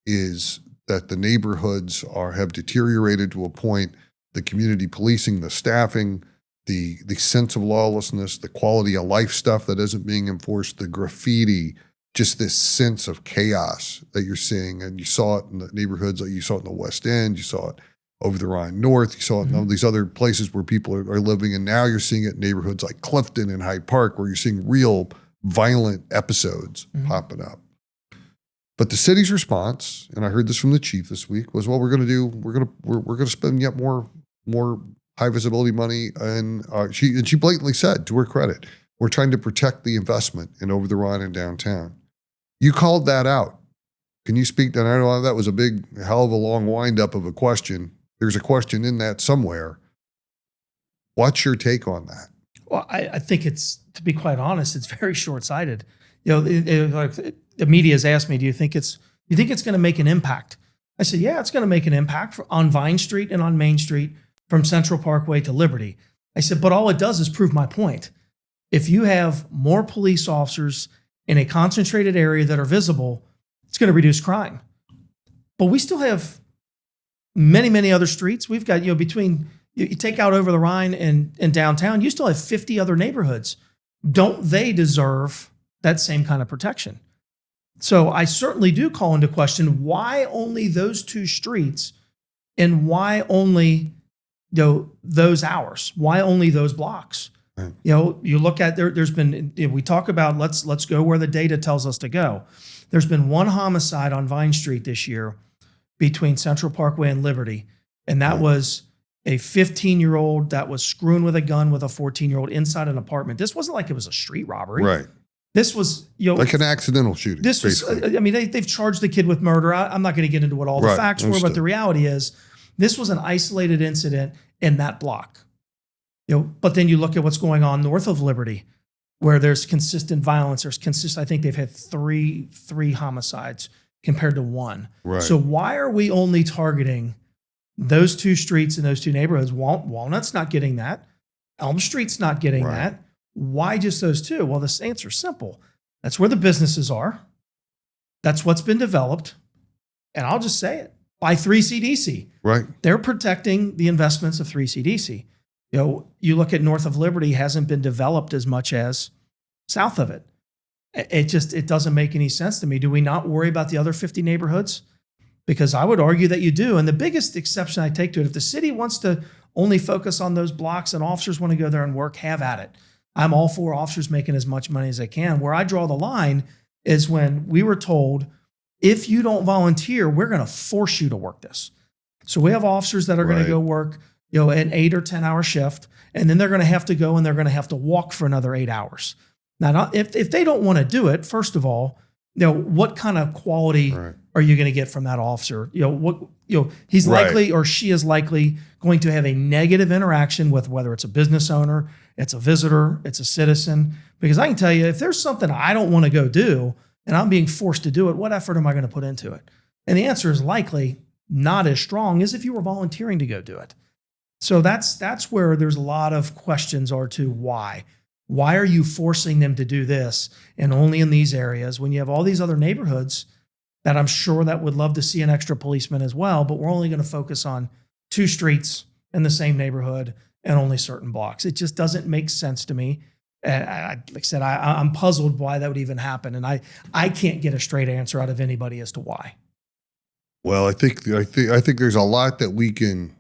is that the neighborhoods have deteriorated to a point, the community policing, the staffing, the sense of lawlessness, the quality of life stuff that isn't being enforced, the graffiti, just this sense of chaos that you're seeing. And you saw it in the neighborhoods, like you saw it in the West End, you saw it over the Rhine North, you saw it in all these other places where people are living, and now you're seeing it in neighborhoods like Clifton and Hyde Park, where you're seeing real violent episodes popping up. But the city's response, and I heard this from the chief this week, was, well, we're going to spend yet more high visibility money, and she blatantly said, to her credit, we're trying to protect the investment in Over the Rhine and downtown. You called that out. Can you speak to that? I know that was a big, hell of a long wind up of a question. There's a question in that somewhere. What's your take on that? Well, I think it's, to be quite honest, it's very short-sighted. Like the media has asked me, do you think it's going to make an impact? I said, yeah, it's going to make an impact on Vine Street and on Main Street from Central Parkway to Liberty. I said, but all it does is prove my point. If you have more police officers in a concentrated area that are visible, it's going to reduce crime. But we still have many, many other streets. We've got, between, you take out Over the Rhine and downtown, you still have 50 other neighborhoods. Don't they deserve that same kind of protection? So I certainly do call into question, why only those two streets, and why only those hours? Why only those blocks? Right. You look at there's been, we talk about let's go where the data tells us to go. There's been one homicide on Vine Street this year between Central Parkway and Liberty, and that was a 15-year-old that was screwing with a gun with a 14-year-old inside an apartment. This wasn't like it was a street robbery. Right. This was, like an accidental shooting. This was, they've charged the kid with murder. I'm not going to get into what all the facts were, but the reality is this was an isolated incident in that block. But then you look at what's going on north of Liberty, where there's consistent violence. I think they've had three homicides compared to one. Right. So why are we only targeting those two streets and those two neighborhoods? Walnut's not getting that. Elm Street's not getting that. Why just those two? Well, the answer's simple. That's where the businesses are. That's what's been developed. And I'll just say it, by 3CDC. Right. They're protecting the investments of 3CDC. You look at north of Liberty, hasn't been developed as much as south of it. It doesn't make any sense to me. Do we not worry about the other 50 neighborhoods? Because I would argue that you do. And the biggest exception I take to it, if the city wants to only focus on those blocks and officers want to go there and work, have at it. I'm all for officers making as much money as they can. Where I draw the line is when we were told, if you don't volunteer, we're going to force you to work this. So we have officers that are going to go work, an 8 or 10 hour shift, and then they're going to have to go and they're going to have to walk for another 8 hours. Now, if they don't want to do it, first of all, what kind of quality Right. are you going to get from that officer? He's Right. likely or she is likely going to have a negative interaction with whether it's a business owner, it's a visitor, it's a citizen. Because I can tell you, if there's something I don't want to go do and I'm being forced to do it, what effort am I going to put into it? And the answer is likely not as strong as if you were volunteering to go do it. So that's where there's a lot of questions are to why. Why are you forcing them to do this and only in these areas when you have all these other neighborhoods that I'm sure that would love to see an extra policeman as well, but we're only going to focus on 2 streets in the same neighborhood and only certain blocks. It just doesn't make sense to me. And like I said, I'm puzzled why that would even happen. And I can't get a straight answer out of anybody as to why. Well, I think there's a lot that we can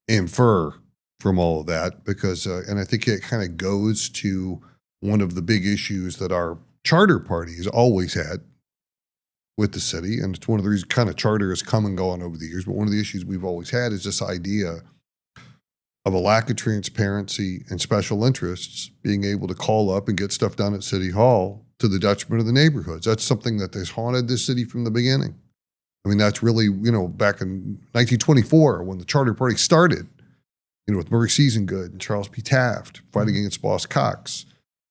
infer from all of that because, and I think it kind of goes to one of the big issues that our charter party has always had with the city. And it's one of the reasons kind of charter has come and gone over the years. But one of the issues we've always had is this idea of a lack of transparency and special interests being able to call up and get stuff done at City Hall to the detriment of the neighborhoods. That's something that has haunted this city from the beginning. I mean, that's really, back in 1924 when the Charter Party started, with Murray Seasongood and Charles P. Taft fighting against Boss Cox.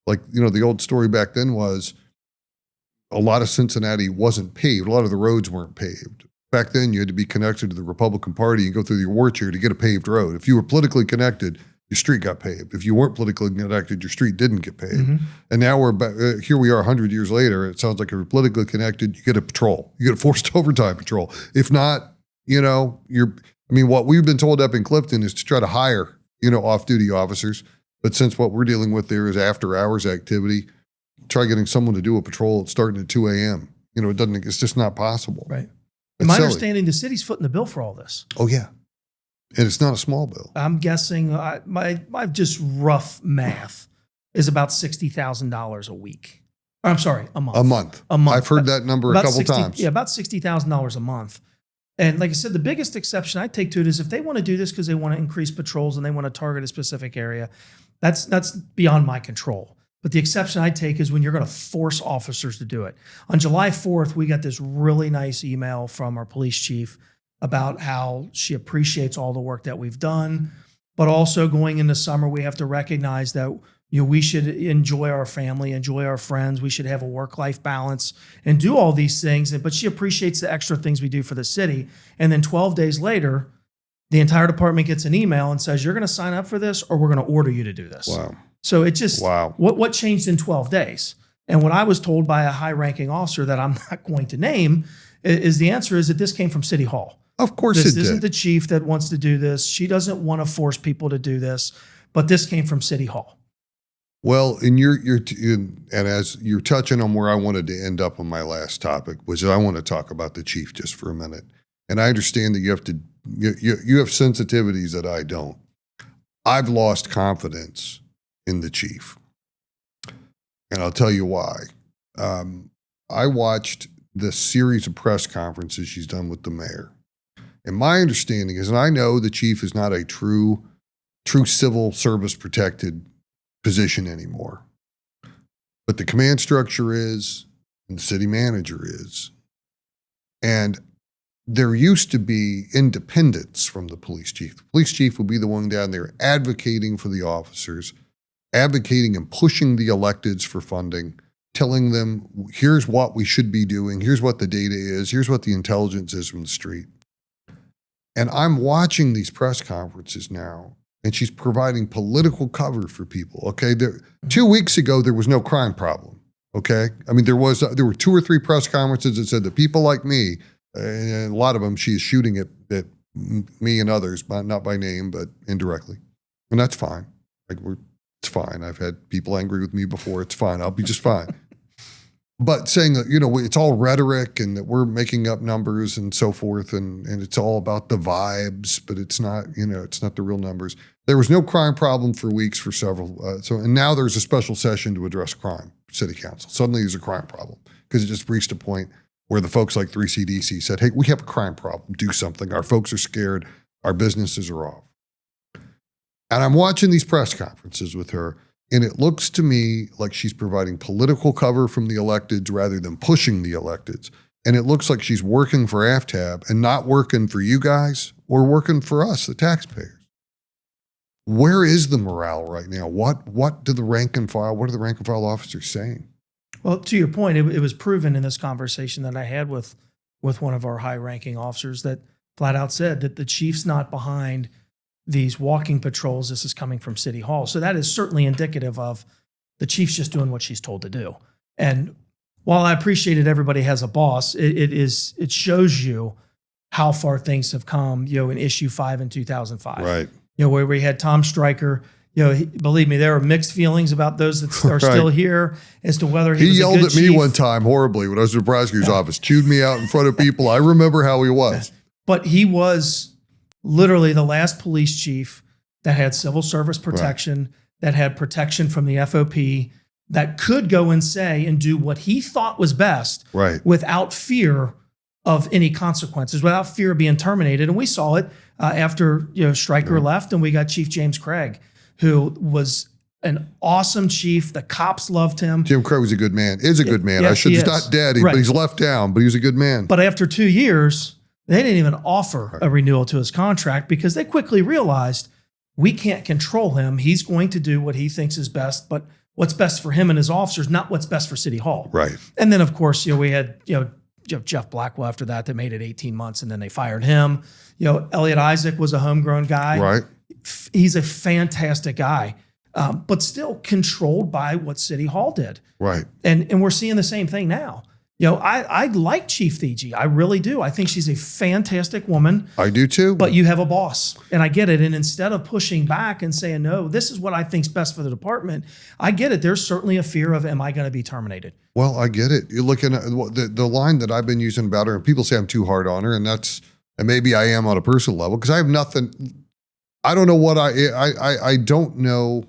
Like, the old story back then was a lot of Cincinnati wasn't paved. A lot of the roads weren't paved. Back then, you had to be connected to the Republican Party and go through your war chair to get a paved road. If you were politically connected, your street got paved. If you weren't politically connected, your street didn't get paved. Mm-hmm. And now we're back, here we are 100 years later. It sounds like if you're politically connected, you get a patrol. You get a forced overtime patrol. If not, what we've been told up in Clifton is to try to hire, off-duty officers. But since what we're dealing with there is after-hours activity, try getting someone to do a patrol starting at 2 a.m. It's just not possible. Right. My understanding, the city's footing the bill for all this. Oh, yeah. And it's not a small bill. I'm guessing my just rough math is about $60,000 a week. Or, I'm sorry, a month. A month. I've heard that number a couple times. Yeah, about $60,000 a month. And like I said, the biggest exception I take to it is if they want to do this because they want to increase patrols and they want to target a specific area, that's beyond my control. But the exception I take is when you're going to force officers to do it. On July 4th, we got this really nice email from our police chief about how she appreciates all the work that we've done, but also going into summer, we have to recognize that we should enjoy our family, enjoy our friends. We should have a work-life balance and do all these things. But she appreciates the extra things we do for the city. And then 12 days later, the entire department gets an email and says, you're going to sign up for this or we're going to order you to do this. Wow. So it just, what changed in 12 days? And what I was told by a high-ranking officer that I'm not going to name is the answer is that this came from City Hall. Of course it did. This isn't the chief that wants to do this. She doesn't want to force people to do this, but this came from City Hall. Well, and as you're touching on where I wanted to end up on my last topic, which I want to talk about the chief just for a minute. And I understand that you have sensitivities that I don't. I've lost confidence in the chief. And I'll tell you why. I watched the series of press conferences she's done with the mayor. And my understanding is, and I know the chief is not a true civil service protected position anymore. But the command structure is, and the city manager is. And there used to be independence from the police chief. The police chief would be the one down there advocating for the officers, advocating and pushing the electeds for funding, telling them, here's what we should be doing, here's what the data is, here's what the intelligence is from the street. And I'm watching these press conferences now, and she's providing political cover for people, okay? 2 weeks ago, there was no crime problem, okay? I mean, there were 2 or 3 press conferences that said that people like me, and a lot of them, she's shooting at me and others, not by name, but indirectly. And that's fine. It's fine. I've had people angry with me before. It's fine. I'll be just fine. But saying that, it's all rhetoric and that we're making up numbers and so forth, and it's all about the vibes, but it's not, it's not the real numbers. There was no crime problem for weeks for several. And now there's a special session to address crime, city council. Suddenly there's a crime problem because it just reached a point where the folks like 3CDC said, hey, we have a crime problem. Do something. Our folks are scared. Our businesses are off. And I'm watching these press conferences with her, And it looks to me like she's providing political cover from the electeds rather than pushing the electeds. And it looks like she's working for AFTAB and not working for you guys or working for us, the taxpayers. Where is the morale right now? What do the rank and file, what are the rank and file officers saying? Well, to your point, it was proven in this conversation that I had with one of our high-ranking officers that flat out said that the chief's not behind these walking patrols. This is coming from City Hall. So that is certainly indicative of the chief's just doing what she's told to do. And while I appreciated everybody has a boss, it shows you how far things have come, in issue 5 in 2005. Right. Where we had Tom Stryker, believe me, there are mixed feelings about those that are still here as to whether he was yelled a good at me chief. one time horribly when I was in the prosecutor's office, chewed me out in front of people. I remember how he was. But he was literally the last police chief that had civil service protection, that had protection from the FOP, that could go and say and do what he thought was best without fear of any consequences, without fear of being terminated. And we saw it after Stryker left, and we got Chief James Craig, who was an awesome chief. The cops loved him. Jim Craig was a good man. Is a good man. Yes, He's not dead, but he's left town, but he's a good man. But after 2 years, they didn't even offer a renewal to his contract because they quickly realized we can't control him. He's going to do what he thinks is best, but what's best for him and his officers, not what's best for City Hall. Right. And then, of course, we had Jeff Blackwell after that made it 18 months, and then they fired him. Elliot Isaac was a homegrown guy. Right. He's a fantastic guy, but still controlled by what City Hall did. Right. And we're seeing the same thing now. I like Chief Thiegy. I really do. I think she's a fantastic woman. I do too. But you have a boss, and I get it. And instead of pushing back and saying, no, this is what I think's best for the department, I get it. There's certainly a fear of, am I going to be terminated? Well, I get it. You're looking at the line that I've been using about her, and people say I'm too hard on her, and maybe I am on a personal level because I have nothing. I don't know what I don't know.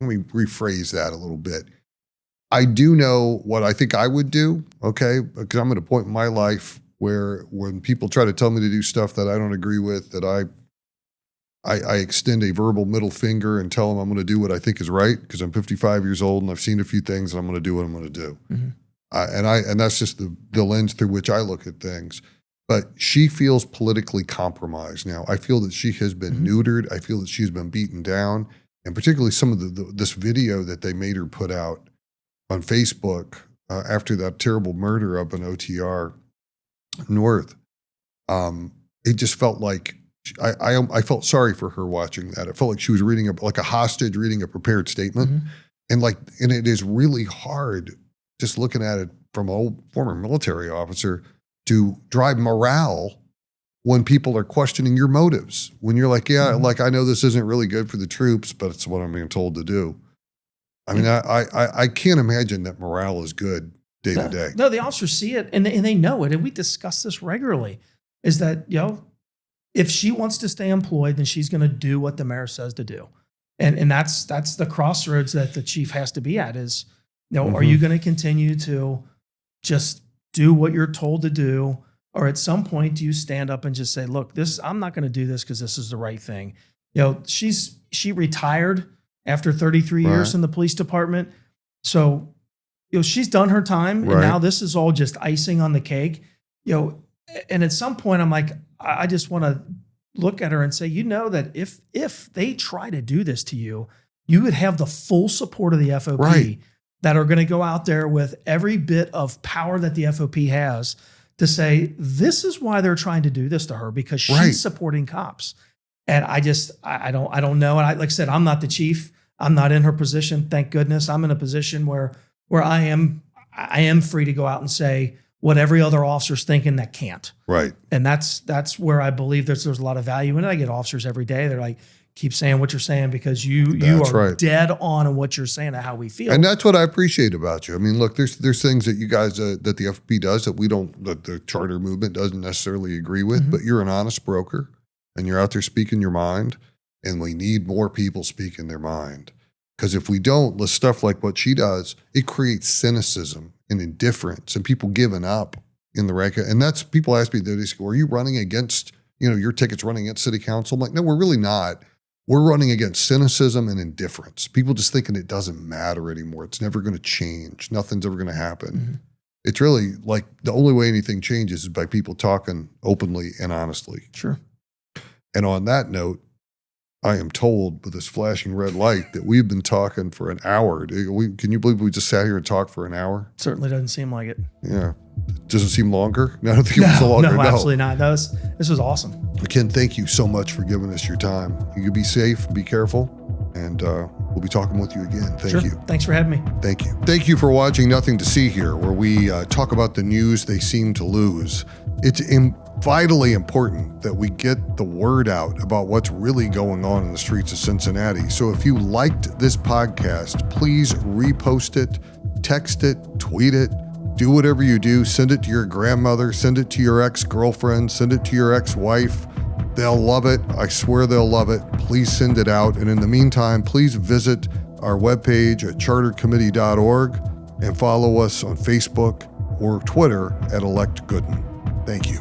Let me rephrase that a little bit. I do know what I think I would do, okay? Because I'm at a point in my life where when people try to tell me to do stuff that I don't agree with, that I extend a verbal middle finger and tell them I'm going to do what I think is right because I'm 55 years old and I've seen a few things and I'm going to do what I'm going to do. Mm-hmm. And that's just the lens through which I look at things. But she feels politically compromised now. I feel that she has been neutered. I feel that she's been beaten down. And particularly some of this video that they made her put out on Facebook after that terrible murder up in OTR North. It just felt like I felt sorry for her watching that. It felt like she was reading like a hostage reading a prepared statement. And it is really hard just looking at it from a former military officer to drive morale when people are questioning your motives. When you're like, I know this isn't really good for the troops, but it's what I'm being told to do. I mean, I can't imagine that morale is good day to day. No, the officers see it and they know it. And we discuss this regularly, is that, if she wants to stay employed, then she's going to do what the mayor says to do. And that's the crossroads that the chief has to be at is, are you going to continue to just do what you're told to do? Or at some point, do you stand up and just say, look, I'm not going to do this because this is the right thing. She retired after 33 years in the police department. So, she's done her time and now this is all just icing on the cake. And at some point I'm like, I just want to look at her and say, that if they try to do this to you, you would have the full support of the FOP that are going to go out there with every bit of power that the FOP has to say, this is why they're trying to do this to her because she's supporting cops. And I don't know. And like I said, I'm not the chief. I'm not in her position. Thank goodness. I'm in a position where I am free to go out and say what every other officer's thinking that can't. Right. And that's where I believe there's a lot of value in it. I get officers every day. They're like, keep saying what you're saying because you are dead on in what you're saying and how we feel. And that's what I appreciate about you. I mean, look, there's things that you guys, that the FP does that that the charter movement doesn't necessarily agree with, but you're an honest broker and you're out there speaking your mind. And we need more people speaking their mind. Because if we don't, the stuff like what she does, it creates cynicism and indifference and people giving up in the rank. And that's, people ask me, they say, are you running against, your ticket's running against city council? I'm like, no, we're really not. We're running against cynicism and indifference. People just thinking it doesn't matter anymore. It's never going to change. Nothing's ever going to happen. Mm-hmm. It's really like the only way anything changes is by people talking openly and honestly. Sure. And on that note, I am told with this flashing red light that we've been talking for an hour. Can you believe we just sat here and talked for an hour? Certainly doesn't seem like it. Yeah. Doesn't seem longer? I don't think it was so longer. No, absolutely not. This was awesome. Ken, thank you so much for giving us your time. You can be safe, be careful, and we'll be talking with you again. Thank you. Thanks for having me. Thank you. Thank you for watching Nothing to See Here, where we talk about the news they seem to lose. It's vitally important that we get the word out about what's really going on in the streets of Cincinnati. So if you liked this podcast, please repost it, text it, tweet it, do whatever you do. Send it to your grandmother, send it to your ex-girlfriend, send it to your ex-wife. They'll love it. I swear they'll love it. Please send it out. And in the meantime, please visit our webpage at chartercommittee.org and follow us on Facebook or Twitter at Elect Goodin. Thank you.